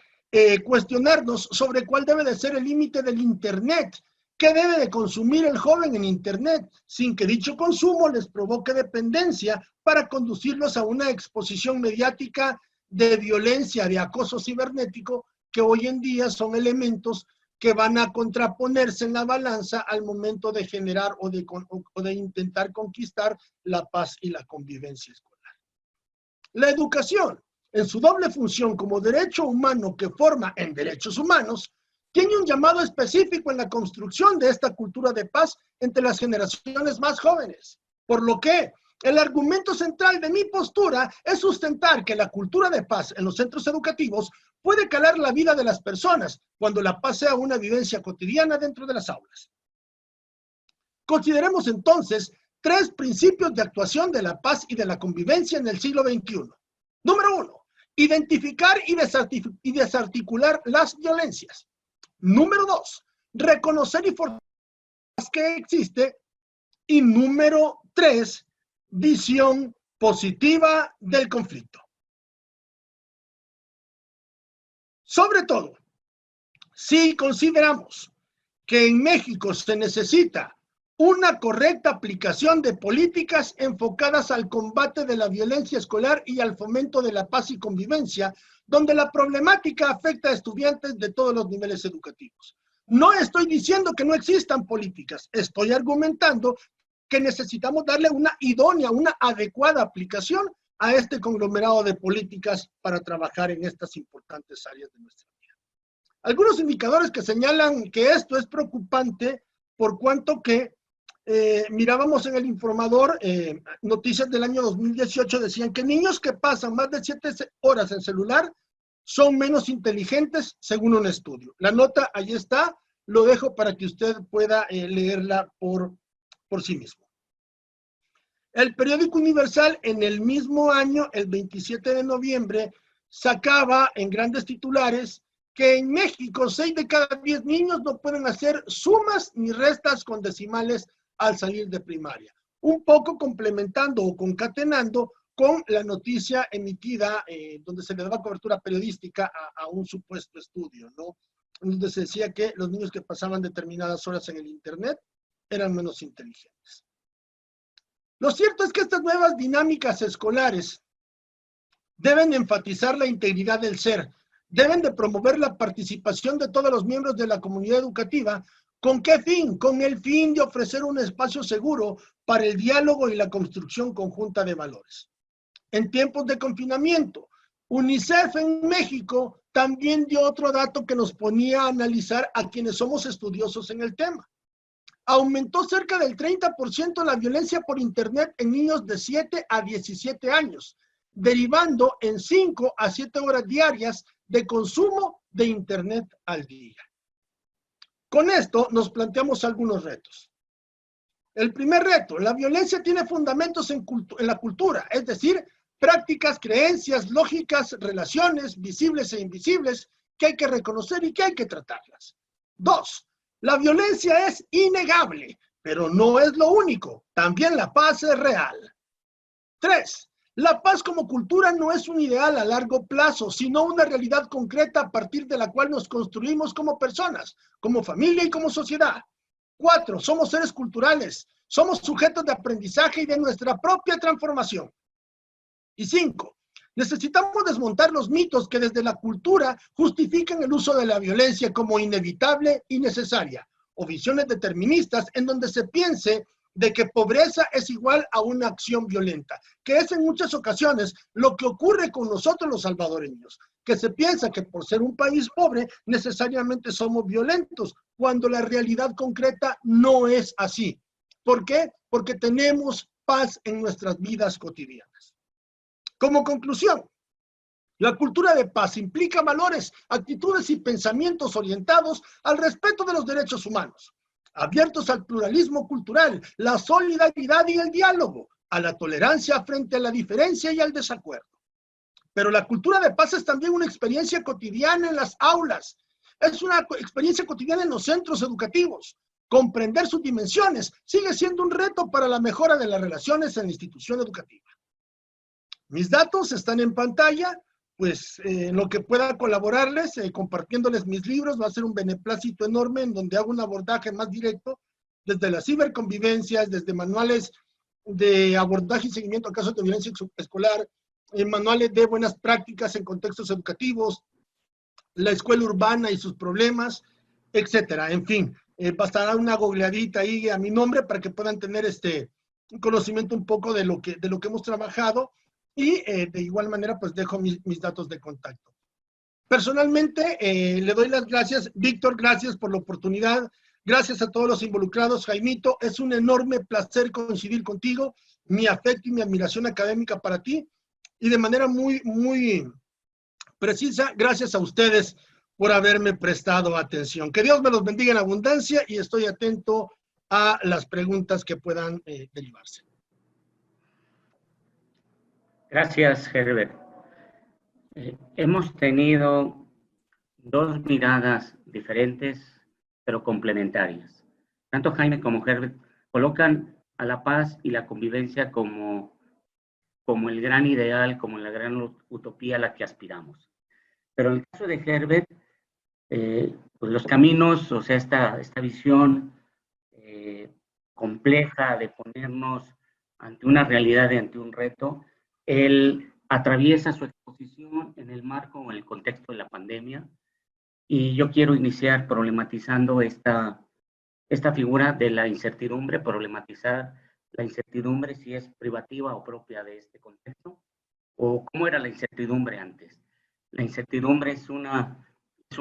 cuestionarnos sobre cuál debe de ser el límite del Internet. ¿Qué debe de consumir el joven en Internet sin que dicho consumo les provoque dependencia para conducirlos a una exposición mediática de violencia, de acoso cibernético, que hoy en día son elementos que van a contraponerse en la balanza al momento de generar o de intentar conquistar la paz y la convivencia escolar? La educación, en su doble función como derecho humano que forma en derechos humanos, tiene un llamado específico en la construcción de esta cultura de paz entre las generaciones más jóvenes. Por lo que el argumento central de mi postura es sustentar que la cultura de paz en los centros educativos puede calar la vida de las personas cuando la paz sea una vivencia cotidiana dentro de las aulas. Consideremos entonces 3 principios de actuación de la paz y de la convivencia en el siglo XXI. Número 1, identificar y desarticular las violencias. Número 2, reconocer y fortalecer que existe. Y número 3, visión positiva del conflicto. Sobre todo, si consideramos que en México se necesita una correcta aplicación de políticas enfocadas al combate de la violencia escolar y al fomento de la paz y convivencia, donde la problemática afecta a estudiantes de todos los niveles educativos. No estoy diciendo que no existan políticas, estoy argumentando que necesitamos darle una idónea, una adecuada aplicación a este conglomerado de políticas para trabajar en estas importantes áreas de nuestra vida. Algunos indicadores que señalan que esto es preocupante por cuanto que mirábamos en el informador, noticias del año 2018 decían que niños que pasan más de 7 horas en celular son menos inteligentes según un estudio. La nota ahí está, lo dejo para que usted pueda leerla por sí mismo. El periódico Universal en el mismo año, el 27 de noviembre, sacaba en grandes titulares que en México 6 de cada 10 niños no pueden hacer sumas ni restas con decimales al salir de primaria. Un poco complementando o concatenando con la noticia emitida donde se le daba cobertura periodística a un supuesto estudio, ¿no? Donde se decía que los niños que pasaban determinadas horas en el Internet eran menos inteligentes. Lo cierto es que estas nuevas dinámicas escolares deben enfatizar la integridad del ser, deben de promover la participación de todos los miembros de la comunidad educativa. ¿Con qué fin? Con el fin de ofrecer un espacio seguro para el diálogo y la construcción conjunta de valores. En tiempos de confinamiento, UNICEF en México también dio otro dato que nos ponía a analizar a quienes somos estudiosos en el tema. Aumentó cerca del 30% la violencia por Internet en niños de 7 a 17 años, derivando en 5 a 7 horas diarias de consumo de Internet al día. Con esto nos planteamos algunos retos. El primer reto, la violencia tiene fundamentos en la cultura, es decir, prácticas, creencias, lógicas, relaciones, visibles e invisibles, que hay que reconocer y que hay que tratarlas. 2. La violencia es innegable, pero no es lo único. También la paz es real. 3. La paz como cultura no es un ideal a largo plazo, sino una realidad concreta a partir de la cual nos construimos como personas, como familia y como sociedad. 4. Somos seres culturales, somos sujetos de aprendizaje y de nuestra propia transformación. Y 5. Necesitamos desmontar los mitos que desde la cultura justifican el uso de la violencia como inevitable y necesaria, o visiones deterministas en donde se piense de que pobreza es igual a una acción violenta, que es en muchas ocasiones lo que ocurre con nosotros los salvadoreños, que se piensa que por ser un país pobre necesariamente somos violentos, cuando la realidad concreta no es así. ¿Por qué? Porque tenemos paz en nuestras vidas cotidianas. Como conclusión, la cultura de paz implica valores, actitudes y pensamientos orientados al respeto de los derechos humanos, abiertos al pluralismo cultural, la solidaridad y el diálogo, a la tolerancia frente a la diferencia y al desacuerdo. Pero la cultura de paz es también una experiencia cotidiana en las aulas, es una experiencia cotidiana en los centros educativos. Comprender sus dimensiones sigue siendo un reto para la mejora de las relaciones en la institución educativa. Mis datos están en pantalla, pues en lo que pueda colaborarles, compartiéndoles mis libros, va a ser un beneplácito enorme en donde hago un abordaje más directo desde las ciberconvivencias, desde manuales de abordaje y seguimiento a casos de violencia escolar, manuales de buenas prácticas en contextos educativos, la escuela urbana y sus problemas, etcétera. En fin, bastará una googleadita ahí a mi nombre para que puedan tener un conocimiento un poco de lo que hemos trabajado. Y de igual manera, pues dejo mis datos de contacto. Personalmente, le doy las gracias. Víctor, gracias por la oportunidad. Gracias a todos los involucrados. Jaimito, es un enorme placer coincidir contigo. Mi afecto y mi admiración académica para ti. Y de manera muy, muy precisa, gracias a ustedes por haberme prestado atención. Que Dios me los bendiga en abundancia y estoy atento a las preguntas que puedan derivarse. Gracias, Herbert. Hemos tenido dos miradas diferentes, pero complementarias. Tanto Jaime como Herbert colocan a la paz y la convivencia como el gran ideal, como la gran utopía a la que aspiramos. Pero en el caso de Herbert, pues los caminos, o sea, esta visión compleja de ponernos ante una realidad y ante un reto, él atraviesa su exposición en el marco o en el contexto de la pandemia, y yo quiero iniciar problematizando esta figura de la incertidumbre, problematizar la incertidumbre si es privativa o propia de este contexto, o cómo era la incertidumbre antes. La incertidumbre es un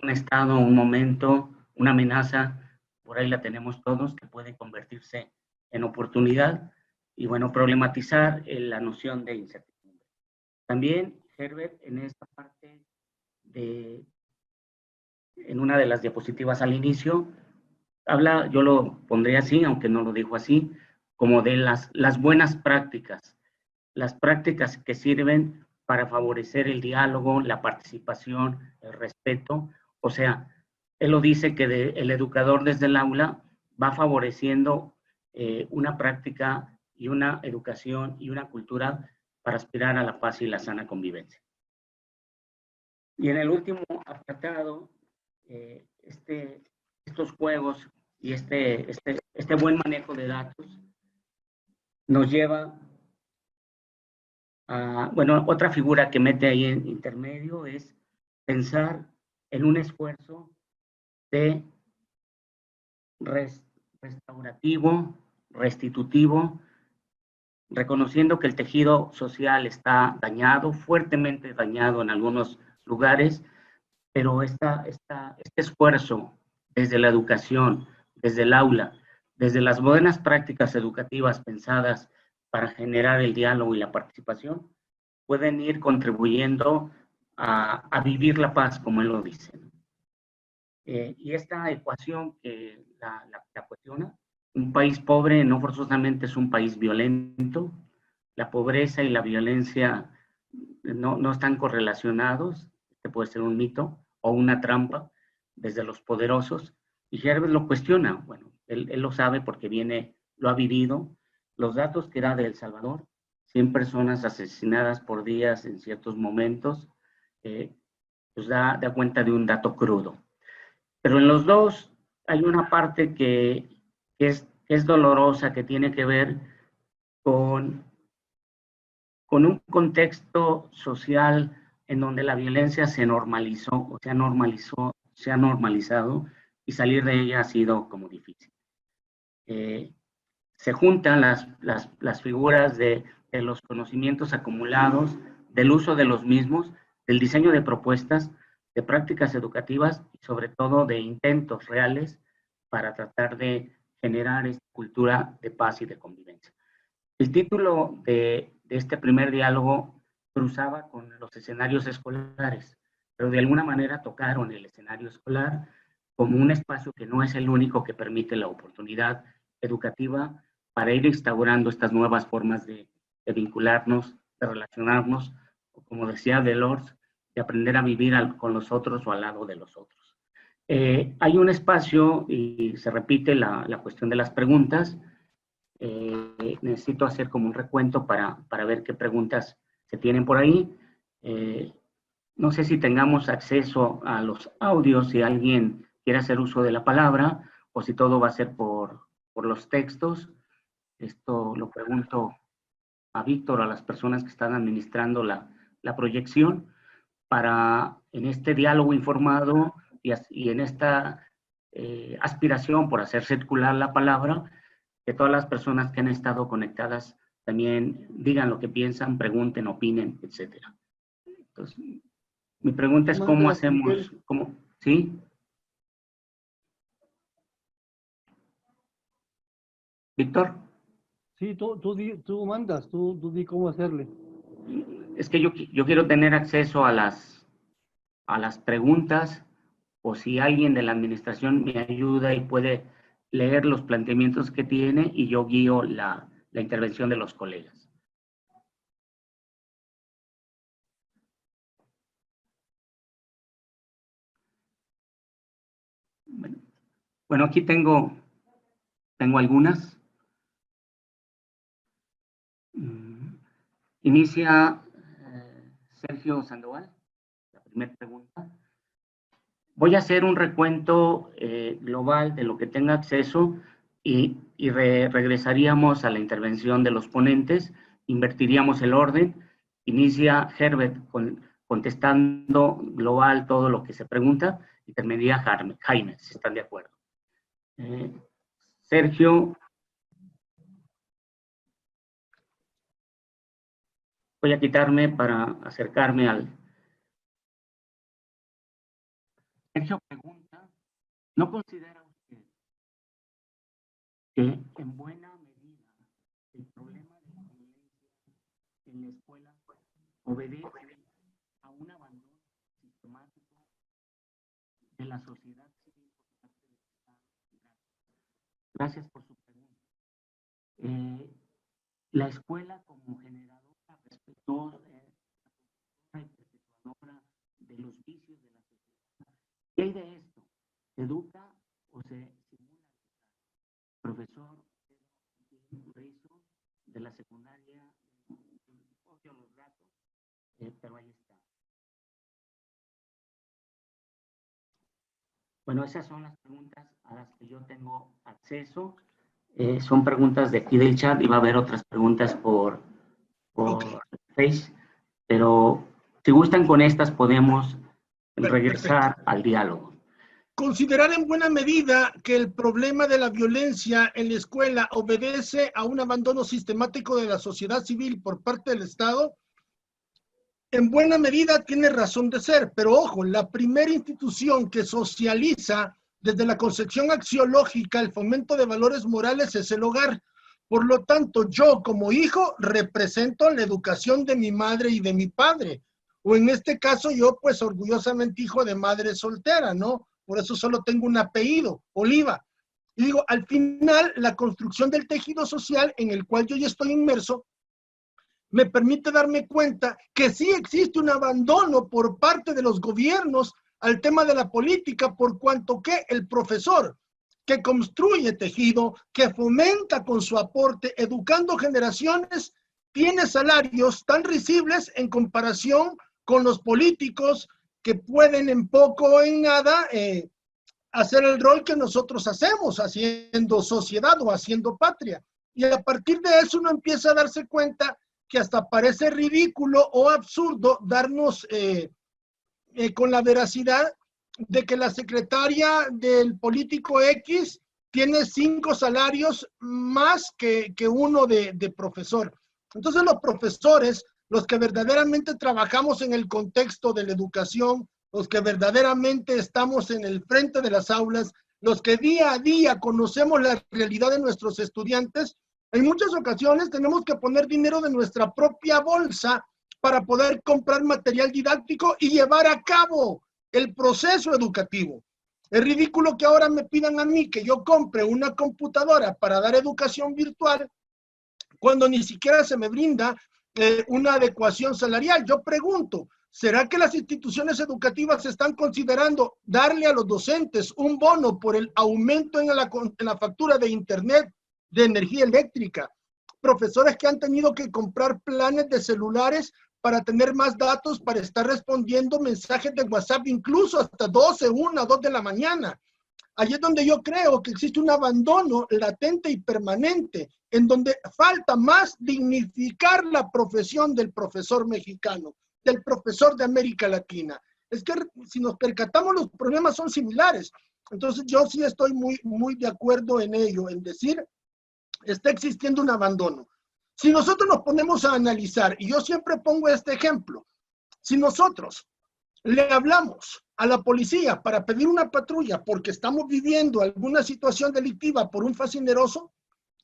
estado, un momento, una amenaza, por ahí la tenemos todos, que puede convertirse en oportunidad y, bueno, problematizar la noción de incertidumbre. También Herbert, en esta parte, en una de las diapositivas al inicio, habla, yo lo pondré así, aunque no lo dijo así, como de las buenas prácticas, las prácticas que sirven para favorecer el diálogo, la participación, el respeto. O sea, él lo dice que el educador desde el aula va favoreciendo una práctica y una educación y una cultura para aspirar a la paz y la sana convivencia. Y en el último apartado, estos juegos y este buen manejo de datos nos lleva a, bueno, otra figura que mete ahí en intermedio es pensar en un esfuerzo de restaurativo, restitutivo, reconociendo que el tejido social está dañado, fuertemente dañado en algunos lugares, pero este esfuerzo desde la educación, desde el aula, desde las buenas prácticas educativas pensadas para generar el diálogo y la participación, pueden ir contribuyendo a vivir la paz, como él lo dice. Y esta ecuación que la cuestiona, un país pobre no forzosamente es un país violento, la pobreza y la violencia no están correlacionados, este puede ser un mito o una trampa desde los poderosos, y Herbert lo cuestiona, bueno, él lo sabe porque lo ha vivido, los datos que da de El Salvador, 100 personas asesinadas por día en ciertos momentos, pues da cuenta de un dato crudo. Pero en los dos hay una parte que es dolorosa, que tiene que ver con un contexto social en donde la violencia se normalizó, o se ha normalizado, y salir de ella ha sido como difícil. Se juntan las figuras de los conocimientos acumulados, del uso de los mismos, del diseño de propuestas, de prácticas educativas y sobre todo de intentos reales para tratar de generar esta cultura de paz y de convivencia. El título de este primer diálogo cruzaba con los escenarios escolares, pero de alguna manera tocaron el escenario escolar como un espacio que no es el único que permite la oportunidad educativa para ir instaurando estas nuevas formas de vincularnos, de relacionarnos, o como decía Delors, de aprender a vivir con los otros o al lado de los otros. Hay un espacio y se repite la cuestión de las preguntas. Necesito hacer como un recuento para ver qué preguntas se tienen por ahí. No sé si tengamos acceso a los audios, si alguien quiere hacer uso de la palabra, o si todo va a ser por los textos. Esto lo pregunto a Víctor, a las personas que están administrando la proyección, para en este diálogo informado y en esta aspiración por hacer circular la palabra, que todas las personas que han estado conectadas también digan lo que piensan, pregunten, opinen, etc. Entonces, mi pregunta es cómo hacemos, ¿sí? Víctor. Sí, tú mandas, tú di cómo hacerle. Es que yo quiero tener acceso a las preguntas, o si alguien de la administración me ayuda y puede leer los planteamientos que tiene y yo guío la intervención de los colegas. Bueno, aquí tengo algunas. Inicia Sergio Sandoval, la primera pregunta. Voy a hacer un recuento global de lo que tenga acceso y regresaríamos a la intervención de los ponentes, invertiríamos el orden. Inicia Herbert contestando global todo lo que se pregunta y terminaría Jaime, si están de acuerdo. Sergio. Voy a quitarme para acercarme al... Sergio pregunta, ¿no considera usted que en buena medida en la escuela obedece a un abandono sistemático de la sociedad civil por parte del Estado? Gracias por su pregunta. La escuela como generadora, respetuosa y perpetuadora de los vicios de la sociedad. ¿Qué hay de esto? ¿Se educa o se simula? Profesor Rizo, de la secundaria, odio los datos, pero ahí está. Bueno, esas son las preguntas a las que yo tengo acceso. Son preguntas de aquí del chat y va a haber otras preguntas por Face, pero si gustan con estas podemos regresar al diálogo. Considerar en buena medida que el problema de la violencia en la escuela obedece a un abandono sistemático de la sociedad civil por parte del Estado, en buena medida tiene razón de ser, pero ojo, la primera institución que socializa desde la concepción axiológica el fomento de valores morales es el hogar. Por lo tanto, yo como hijo represento la educación de mi madre y de mi padre. O en este caso yo pues orgullosamente hijo de madre soltera, ¿no? Por eso solo tengo un apellido, Oliva. Y digo, al final la construcción del tejido social en el cual yo ya estoy inmerso me permite darme cuenta que sí existe un abandono por parte de los gobiernos al tema de la política, por cuanto que el profesor que construye tejido, que fomenta con su aporte, educando generaciones, tiene salarios tan risibles en comparación con los políticos que pueden en poco o en nada hacer el rol que nosotros hacemos, haciendo sociedad o haciendo patria. Y a partir de eso uno empieza a darse cuenta que hasta parece ridículo o absurdo darnos con la veracidad de que la secretaria del político X tiene 5 salarios más que uno de profesor. Entonces los profesores, los que verdaderamente trabajamos en el contexto de la educación, los que verdaderamente estamos en el frente de las aulas, los que día a día conocemos la realidad de nuestros estudiantes, en muchas ocasiones tenemos que poner dinero de nuestra propia bolsa para poder comprar material didáctico y llevar a cabo el proceso educativo. Es ridículo que ahora me pidan a mí que yo compre una computadora para dar educación virtual cuando ni siquiera se me brinda una adecuación salarial. Yo pregunto, ¿será que las instituciones educativas están considerando darle a los docentes un bono por el aumento en la factura de internet, de energía eléctrica? Profesores que han tenido que comprar planes de celulares para tener más datos, para estar respondiendo mensajes de WhatsApp, incluso hasta 12, 1, 2 de la mañana. Allí es donde yo creo que existe un abandono latente y permanente, en donde falta más dignificar la profesión del profesor mexicano, del profesor de América Latina. Es que si nos percatamos, los problemas son similares. Entonces yo sí estoy muy de acuerdo en ello, en decir, está existiendo un abandono. Si nosotros nos ponemos a analizar, y yo siempre pongo este ejemplo, si nosotros le hablamos a la policía para pedir una patrulla porque estamos viviendo alguna situación delictiva por un fascineroso,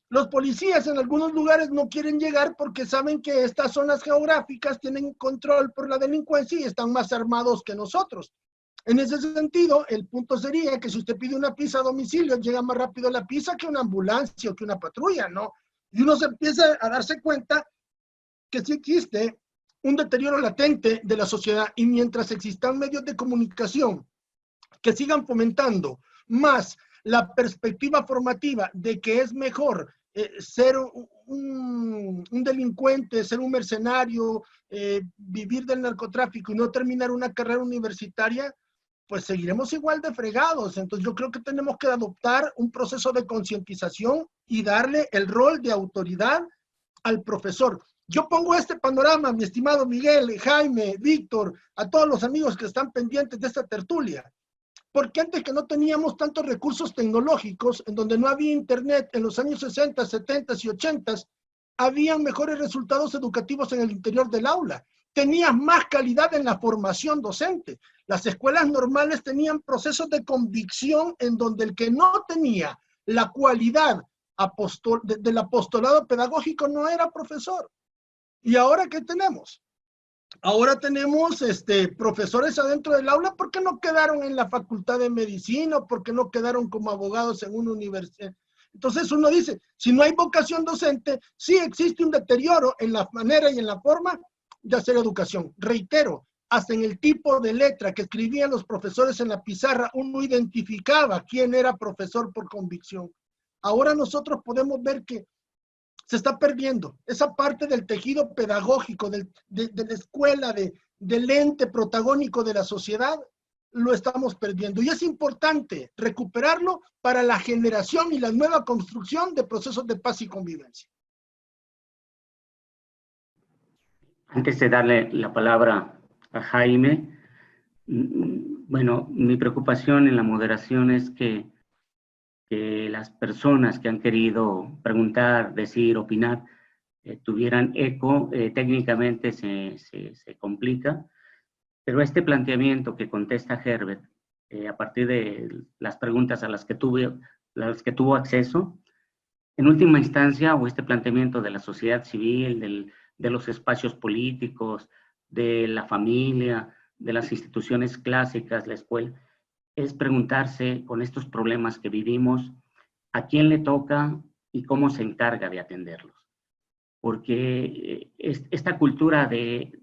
los policías en algunos lugares no quieren llegar porque saben que estas zonas geográficas tienen control por la delincuencia y están más armados que nosotros. En ese sentido, el punto sería que si usted pide una pizza a domicilio, llega más rápido la pizza que una ambulancia o que una patrulla, ¿no? Y uno se empieza a darse cuenta que sí existe un deterioro latente de la sociedad, y mientras existan medios de comunicación que sigan fomentando más la perspectiva formativa de que es mejor ser un delincuente, ser un mercenario, vivir del narcotráfico y no terminar una carrera universitaria, pues seguiremos igual de fregados. Entonces yo creo que tenemos que adoptar un proceso de concientización y darle el rol de autoridad al profesor. Yo pongo este panorama, mi estimado Miguel, Jaime, Víctor, a todos los amigos que están pendientes de esta tertulia. Porque antes que no teníamos tantos recursos tecnológicos, en donde no había internet en los años 60, 70 y 80, habían mejores resultados educativos en el interior del aula. Tenías más calidad en la formación docente. Las escuelas normales tenían procesos de convicción en donde el que no tenía la cualidad del apostolado pedagógico no era profesor. ¿Y ahora qué tenemos? Ahora tenemos profesores adentro del aula porque no quedaron en la facultad de medicina, porque no quedaron como abogados en una universidad. Entonces uno dice, si no hay vocación docente, sí existe un deterioro en la manera y en la forma de hacer educación. Reitero, hasta en el tipo de letra que escribían los profesores en la pizarra, uno identificaba quién era profesor por convicción. Ahora nosotros podemos ver que se está perdiendo esa parte del tejido pedagógico, de la escuela, del ente protagónico de la sociedad, lo estamos perdiendo. Y es importante recuperarlo para la generación y la nueva construcción de procesos de paz y convivencia. Antes de darle la palabra a Jaime, bueno, mi preocupación en la moderación es que las personas que han querido preguntar, decir, opinar, tuvieran eco. Técnicamente se complica, pero este planteamiento que contesta Herbert, a partir de las preguntas a las que tuvo acceso, en última instancia, o este planteamiento de la sociedad civil, de los espacios políticos, de la familia, de las instituciones clásicas, la escuela, es preguntarse con estos problemas que vivimos, a quién le toca y cómo se encarga de atenderlos. Porque esta cultura de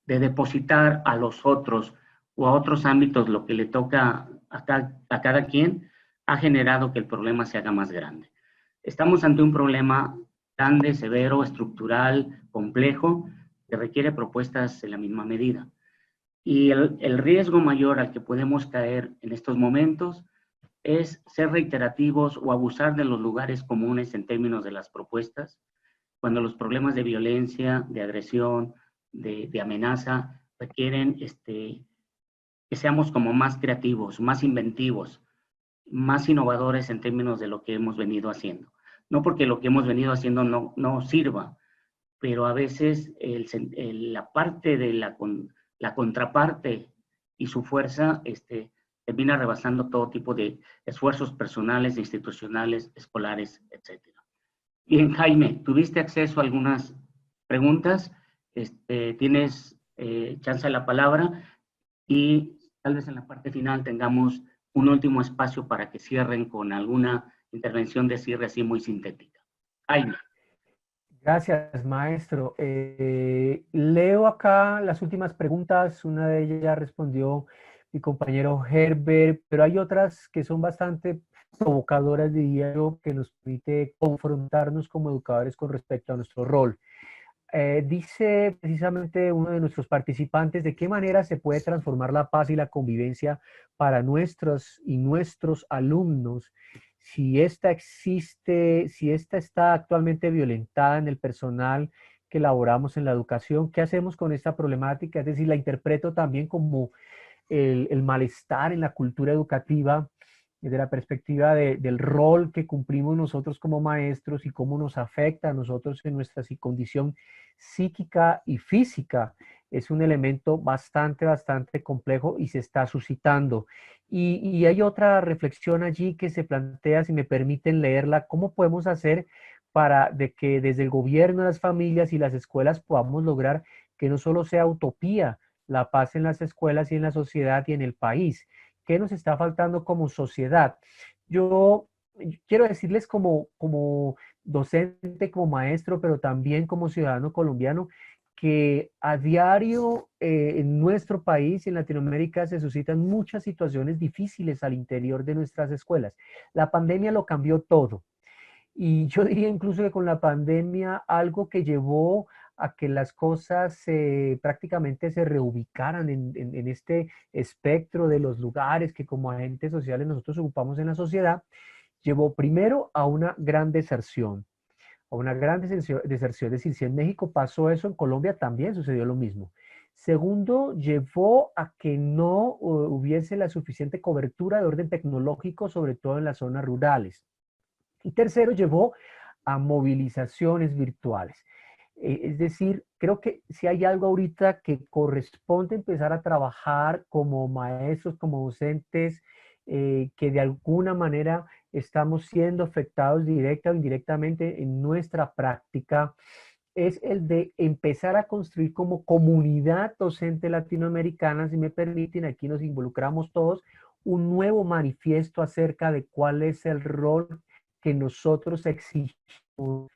depositar a los otros o a otros ámbitos lo que le toca a cada quien ha generado que el problema se haga más grande. Estamos ante un problema grande, severo, estructural, complejo, que requiere propuestas en la misma medida. Y el riesgo mayor al que podemos caer en estos momentos es ser reiterativos o abusar de los lugares comunes en términos de las propuestas, cuando los problemas de violencia, de agresión, de amenaza requieren que seamos como más creativos, más inventivos, más innovadores en términos de lo que hemos venido haciendo. No porque lo que hemos venido haciendo no sirva, pero a veces la parte de la contraparte y su fuerza termina rebasando todo tipo de esfuerzos personales, institucionales, escolares, etc. Bien, Jaime, ¿tuviste acceso a algunas preguntas? Tienes chance de la palabra y tal vez en la parte final tengamos un último espacio para que cierren con alguna intervención de cierre así muy sintética. Jaime. Gracias, maestro. Leo acá las últimas preguntas. Una de ellas ya respondió mi compañero Herbert, pero hay otras que son bastante provocadoras, diría yo, que nos permite confrontarnos como educadores con respecto a nuestro rol. Dice precisamente uno de nuestros participantes de qué manera se puede transformar la paz y la convivencia para nuestros y nuestros alumnos si esta existe, si esta está actualmente violentada en el personal que elaboramos en la educación. ¿Qué hacemos con esta problemática? Es decir, la interpreto también como el malestar en la cultura educativa desde la perspectiva del rol que cumplimos nosotros como maestros y cómo nos afecta a nosotros en nuestra condición psíquica y física. Es un elemento bastante complejo y se está suscitando. Y hay otra reflexión allí que se plantea, si me permiten leerla, ¿cómo podemos hacer para de que desde el gobierno, las familias y las escuelas podamos lograr que no solo sea utopía la paz en las escuelas y en la sociedad y en el país? ¿Qué nos está faltando como sociedad? Yo quiero decirles como docente, como maestro, pero también como ciudadano colombiano, que a diario en nuestro país y en Latinoamérica se suscitan muchas situaciones difíciles al interior de nuestras escuelas. La pandemia lo cambió todo. Y yo diría incluso que con la pandemia algo que llevó a que las cosas prácticamente se reubicaran en este espectro de los lugares que como agentes sociales nosotros ocupamos en la sociedad, llevó primero a una gran deserción, a una gran deserción. Es decir, si en México pasó eso, en Colombia también sucedió lo mismo. Segundo, llevó a que no hubiese la suficiente cobertura de orden tecnológico, sobre todo en las zonas rurales. Y tercero, llevó a movilizaciones virtuales. Es decir, creo que si hay algo ahorita que corresponde empezar a trabajar como maestros, como docentes, que de alguna manera estamos siendo afectados directa o indirectamente en nuestra práctica, es el de empezar a construir como comunidad docente latinoamericana, si me permiten, aquí nos involucramos todos, un nuevo manifiesto acerca de cuál es el rol que nosotros exigimos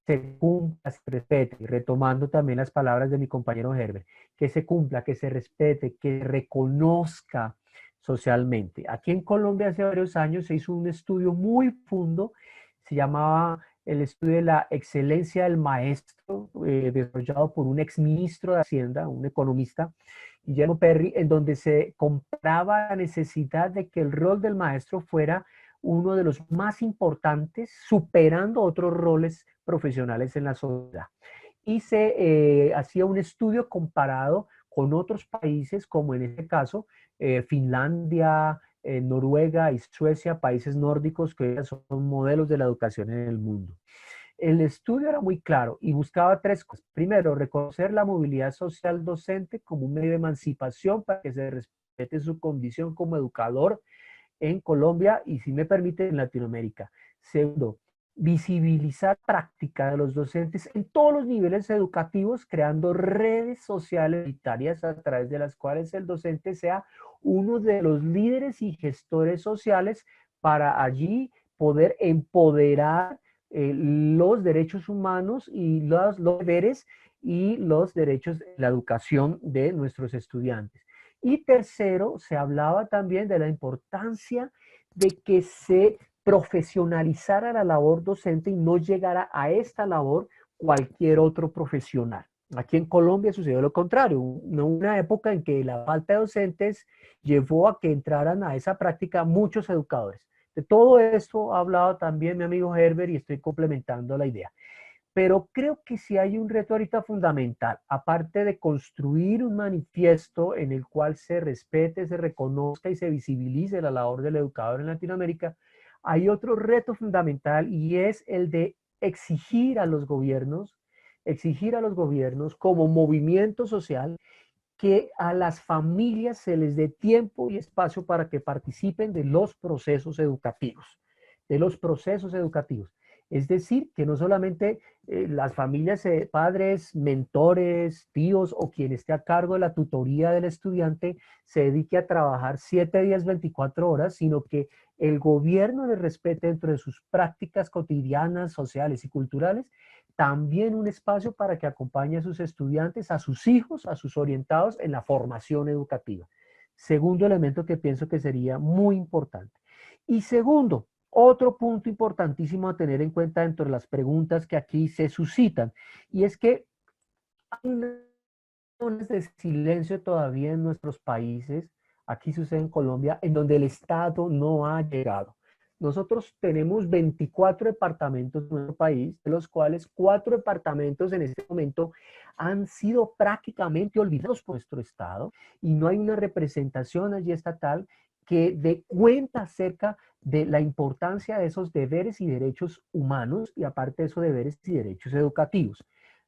se cumpla, se respete, retomando también las palabras de mi compañero Herbert, que se cumpla, que se respete, que se reconozca socialmente. Aquí en Colombia hace varios años se hizo un estudio muy profundo, se llamaba el estudio de la excelencia del maestro, desarrollado por un exministro de Hacienda, un economista, Guillermo Perry, en donde se compraba la necesidad de que el rol del maestro fuera uno de los más importantes, superando otros roles profesionales en la sociedad. Y se hacía un estudio comparado con otros países, como en este caso Finlandia, Noruega y Suecia, países nórdicos que son modelos de la educación en el mundo. El estudio era muy claro y buscaba tres cosas. Primero, reconocer la movilidad social docente como un medio de emancipación para que se respete su condición como educador en Colombia y, si me permite, en Latinoamérica. Segundo, visibilizar práctica de los docentes en todos los niveles educativos, creando redes sociales unitarias a través de las cuales el docente sea uno de los líderes y gestores sociales para allí poder empoderar los derechos humanos y los deberes y los derechos de la educación de nuestros estudiantes. Y tercero, se hablaba también de la importancia de que se profesionalizara la labor docente y no llegara a esta labor cualquier otro profesional. Aquí en Colombia sucedió lo contrario, una época en que la falta de docentes llevó a que entraran a esa práctica muchos educadores. De todo esto ha hablado también mi amigo Herbert y estoy complementando la idea. Pero creo que sí hay un reto ahorita fundamental, aparte de construir un manifiesto en el cual se respete, se reconozca y se visibilice la labor del educador en Latinoamérica, hay otro reto fundamental y es el de exigir a los gobiernos como movimiento social que a las familias se les dé tiempo y espacio para que participen de los procesos educativos, de los procesos educativos. Es decir, que no solamente las familias, padres, mentores, tíos o quien esté a cargo de la tutoría del estudiante se dedique a trabajar 7 días, 24 horas, sino que el gobierno le respete dentro de sus prácticas cotidianas, sociales y culturales también un espacio para que acompañe a sus estudiantes, a sus hijos, a sus orientados en la formación educativa. Segundo elemento que pienso que sería muy importante. Y segundo, otro punto importantísimo a tener en cuenta dentro de las preguntas que aquí se suscitan, y es que hay zonas de silencio todavía en nuestros países, aquí sucede en Colombia, en donde el Estado no ha llegado. Nosotros tenemos 24 departamentos en nuestro país, de los cuales 4 departamentos en este momento han sido prácticamente olvidados por nuestro Estado y no hay una representación allí estatal que dé cuenta acerca de la importancia de esos deberes y derechos humanos y aparte de esos deberes y derechos educativos.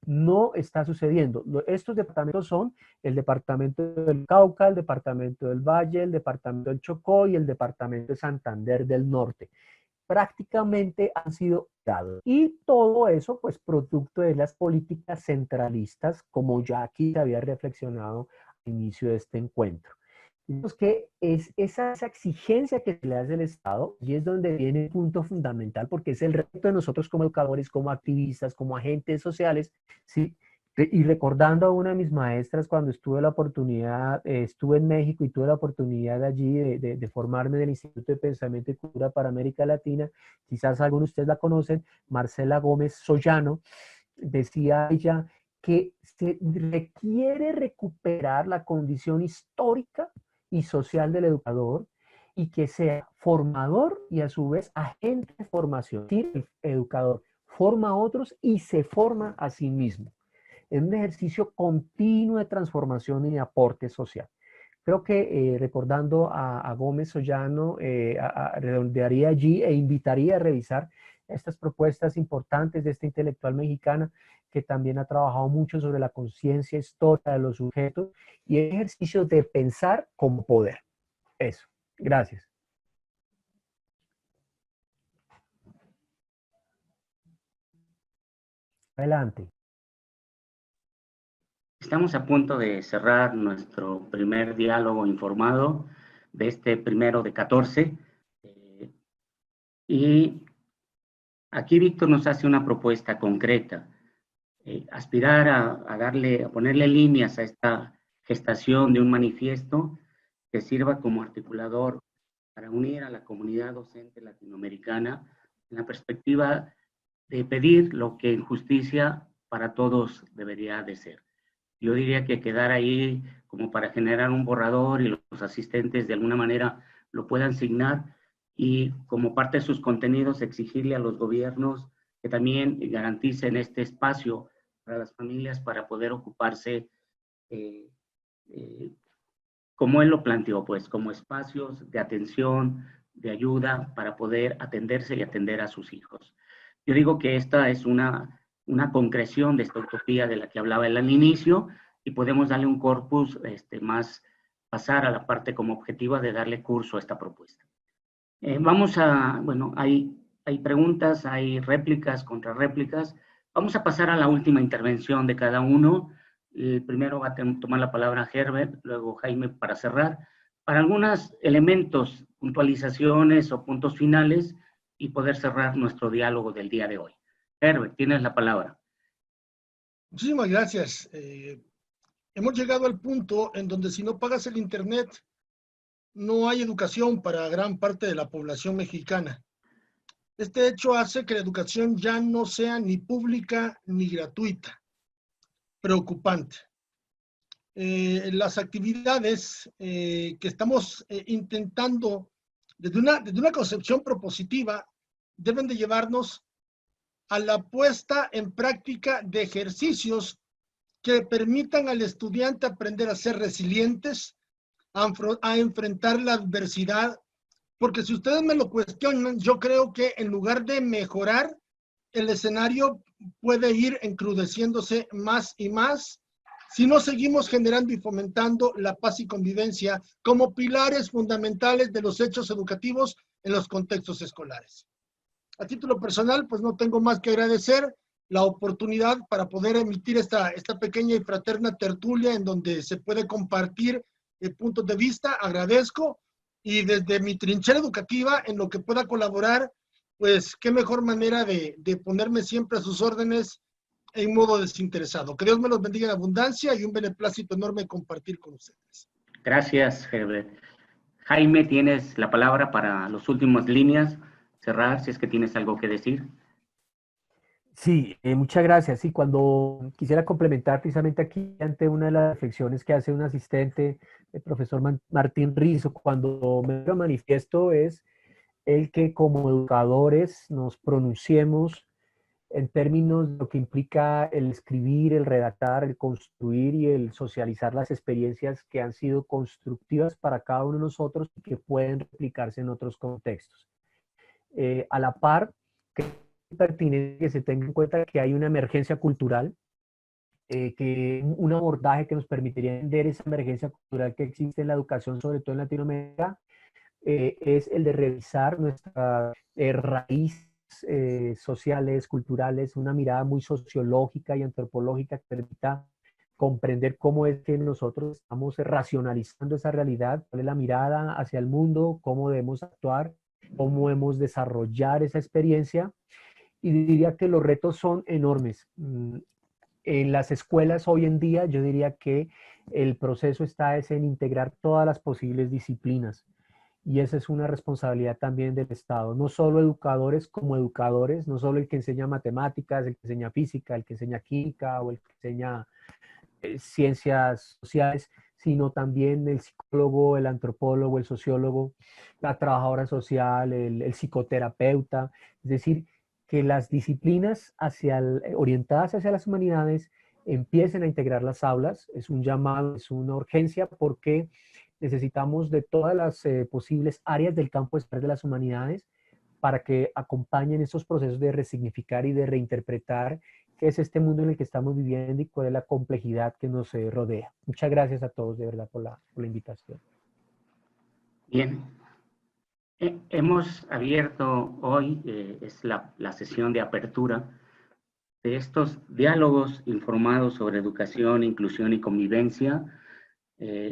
No está sucediendo. Estos departamentos son el departamento del Cauca, el departamento del Valle, el departamento del Chocó y el departamento de Santander del Norte. Prácticamente han sido dados. Y todo eso, pues, producto de las políticas centralistas, como ya aquí se había reflexionado al inicio de este encuentro. Entonces, que es esa exigencia que le hace el Estado, y es donde viene el punto fundamental, porque es el reto de nosotros como educadores, como activistas, como agentes sociales, ¿sí? Y recordando a una de mis maestras cuando estuve la oportunidad, estuve en México y tuve la oportunidad allí de formarme en el Instituto de Pensamiento y Cultura para América Latina, quizás algunos de ustedes la conocen, Marcela Gómez Sollano, decía ella que se requiere recuperar la condición histórica y social del educador y que sea formador y a su vez agente de formación. El educador forma a otros y se forma a sí mismo. Es un ejercicio continuo de transformación y de aporte social. Creo que recordando a Gómez Sollano, redondearía allí e invitaría a revisar estas propuestas importantes de esta intelectual mexicana que también ha trabajado mucho sobre la conciencia histórica de los sujetos y el ejercicio de pensar como poder. Eso. Gracias. Adelante. Estamos a punto de cerrar nuestro primer diálogo informado de este primero de 14. Y aquí Víctor nos hace una propuesta concreta. Aspirar a ponerle líneas a esta gestación de un manifiesto que sirva como articulador para unir a la comunidad docente latinoamericana en la perspectiva de pedir lo que en justicia para todos debería de ser. Yo diría que quedar ahí como para generar un borrador y los asistentes de alguna manera lo puedan signar y como parte de sus contenidos exigirle a los gobiernos que también garanticen este espacio para las familias para poder ocuparse, como él lo planteó, pues como espacios de atención, de ayuda para poder atenderse y atender a sus hijos. Yo digo que esta es una concreción de esta utopía de la que hablaba él al inicio y podemos darle un corpus más, pasar a la parte como objetiva de darle curso a esta propuesta. Bueno, hay preguntas, hay réplicas, contrarréplicas. Vamos a pasar a la última intervención de cada uno. El primero va a tomar la palabra Herbert, luego Jaime para cerrar. Para algunos elementos, puntualizaciones o puntos finales y poder cerrar nuestro diálogo del día de hoy. Herbert, tienes la palabra. Muchísimas gracias. Hemos llegado al punto en donde si no pagas el internet, no hay educación para gran parte de la población mexicana. Este hecho hace que la educación ya no sea ni pública ni gratuita. Preocupante. Las actividades que estamos intentando desde una concepción propositiva deben de llevarnos a la puesta en práctica de ejercicios que permitan al estudiante aprender a ser resilientes, a enfrentar la adversidad, porque si ustedes me lo cuestionan, yo creo que en lugar de mejorar, el escenario puede ir encrudeciéndose más y más si no seguimos generando y fomentando la paz y convivencia como pilares fundamentales de los hechos educativos en los contextos escolares. A título personal, pues no tengo más que agradecer la oportunidad para poder emitir esta pequeña y fraterna tertulia en donde se puede compartir puntos de vista. Agradezco, y desde mi trinchera educativa, en lo que pueda colaborar, pues qué mejor manera de ponerme siempre a sus órdenes en modo desinteresado. Que Dios me los bendiga en abundancia y un beneplácito enorme compartir con ustedes. Gracias, Herbert. Jaime, tienes la palabra para las últimas líneas, cerrar, si es que tienes algo que decir. Sí, muchas gracias. Sí, cuando quisiera complementar precisamente aquí ante una de las reflexiones que hace un asistente, el profesor Martín Rizo, cuando me lo manifiesto es el que como educadores nos pronunciemos en términos de lo que implica el escribir, el redactar, el construir y el socializar las experiencias que han sido constructivas para cada uno de nosotros y que pueden replicarse en otros contextos. A la par, que es pertinente que se tenga en cuenta que hay una emergencia cultural, que un abordaje que nos permitiría entender esa emergencia cultural que existe en la educación, sobre todo en Latinoamérica, es el de revisar nuestras raíces sociales, culturales, una mirada muy sociológica y antropológica que permita comprender cómo es que nosotros estamos racionalizando esa realidad, cuál es la mirada hacia el mundo, cómo debemos actuar, cómo debemos desarrollar esa experiencia. Y diría que los retos son enormes. En las escuelas hoy en día yo diría que el proceso está en integrar todas las posibles disciplinas. Y esa es una responsabilidad también del Estado, no solo educadores como educadores, no solo el que enseña matemáticas, el que enseña física, el que enseña química o el que enseña ciencias sociales, sino también el psicólogo, el antropólogo, el sociólogo, la trabajadora social, el psicoterapeuta. Es decir, que las disciplinas orientadas hacia las humanidades empiecen a integrar las aulas. Es un llamado, es una urgencia porque necesitamos de todas las posibles áreas del campo escolar de las humanidades para que acompañen estos procesos de resignificar y de reinterpretar qué es este mundo en el que estamos viviendo y cuál es la complejidad que nos rodea. Muchas gracias a todos de verdad por la invitación. Bien. Hemos abierto hoy, es la sesión de apertura estos diálogos informados sobre educación, inclusión y convivencia,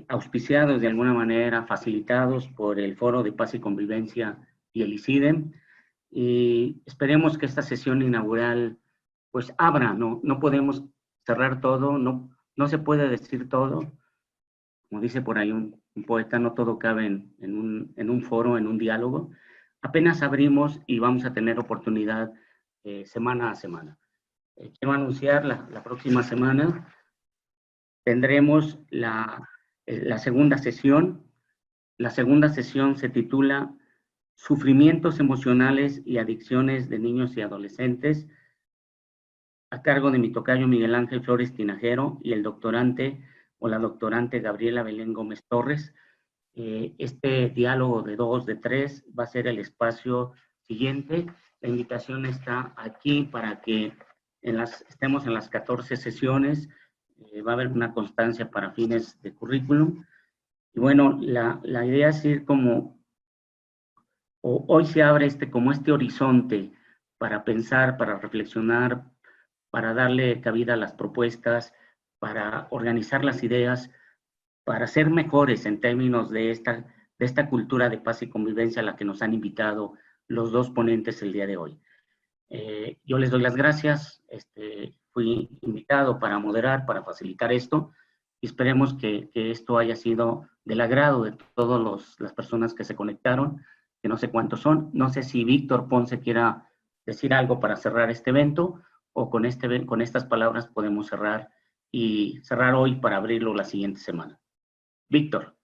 auspiciados de alguna manera, facilitados por el Foro de Paz y Convivencia y el ICIDEM, y esperemos que esta sesión inaugural pues abra, no podemos cerrar todo, no se puede decir todo, como dice por ahí un poeta, no todo cabe en un foro, en un diálogo. Apenas abrimos y vamos a tener oportunidad semana a semana. Quiero anunciar la próxima semana tendremos la segunda sesión. La segunda sesión se titula Sufrimientos emocionales y adicciones de niños y adolescentes, a cargo de mi tocayo Miguel Ángel Flores Tinajero y el doctorante o la doctorante Gabriela Belén Gómez Torres. Este diálogo de 2, de 3, va a ser el espacio siguiente. La invitación está aquí para que estemos en las 14 sesiones. Va a haber una constancia para fines de currículum. Y bueno, la idea es ir como, hoy se abre como este horizonte para pensar, para reflexionar, para darle cabida a las propuestas, para organizar las ideas, para ser mejores en términos de esta cultura de paz y convivencia a la que nos han invitado los dos ponentes el día de hoy. Yo les doy las gracias, fui invitado para moderar, para facilitar esto, y esperemos que esto haya sido del agrado de todas las personas que se conectaron, que no sé cuántos son. No sé si Víctor Ponce quiera decir algo para cerrar este evento, o con estas palabras podemos cerrar hoy para abrirlo la siguiente semana. Víctor.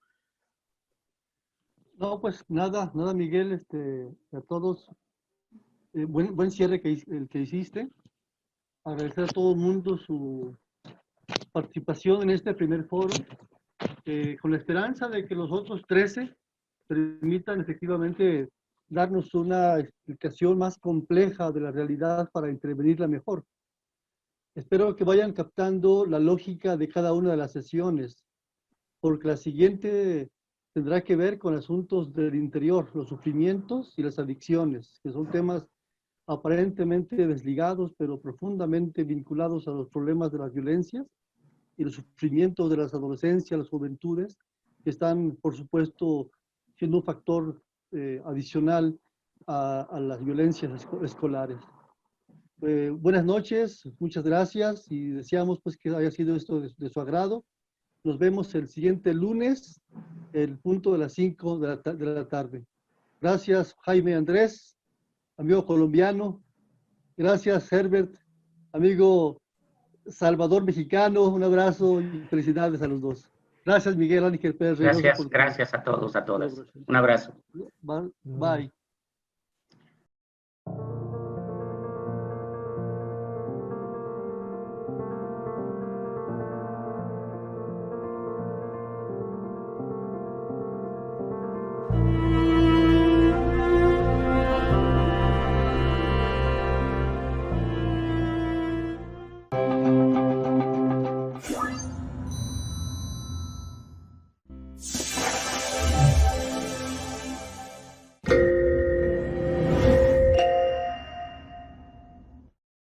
No, pues nada, Miguel, a todos, buen cierre el que hiciste. Agradecer a todo el mundo su participación en este primer foro, con la esperanza de que los otros 13 permitan efectivamente darnos una explicación más compleja de la realidad para intervenirla mejor. Espero que vayan captando la lógica de cada una de las sesiones, porque la siguiente tendrá que ver con asuntos del interior, los sufrimientos y las adicciones, que son temas aparentemente desligados, pero profundamente vinculados a los problemas de las violencias y los sufrimientos de las adolescencias, las juventudes, que están, por supuesto, siendo un factor adicional a las violencias escolares. Buenas noches, muchas gracias y deseamos pues que haya sido esto de su agrado. Nos vemos el siguiente lunes, el punto de las 5 de la tarde. Gracias, Jaime Andrés, amigo colombiano. Gracias, Herbert, amigo Salvador mexicano. Un abrazo y felicidades a los dos. Gracias, Miguel Ángel Pérez. Gracias a todos, a todas. Un abrazo. Bye.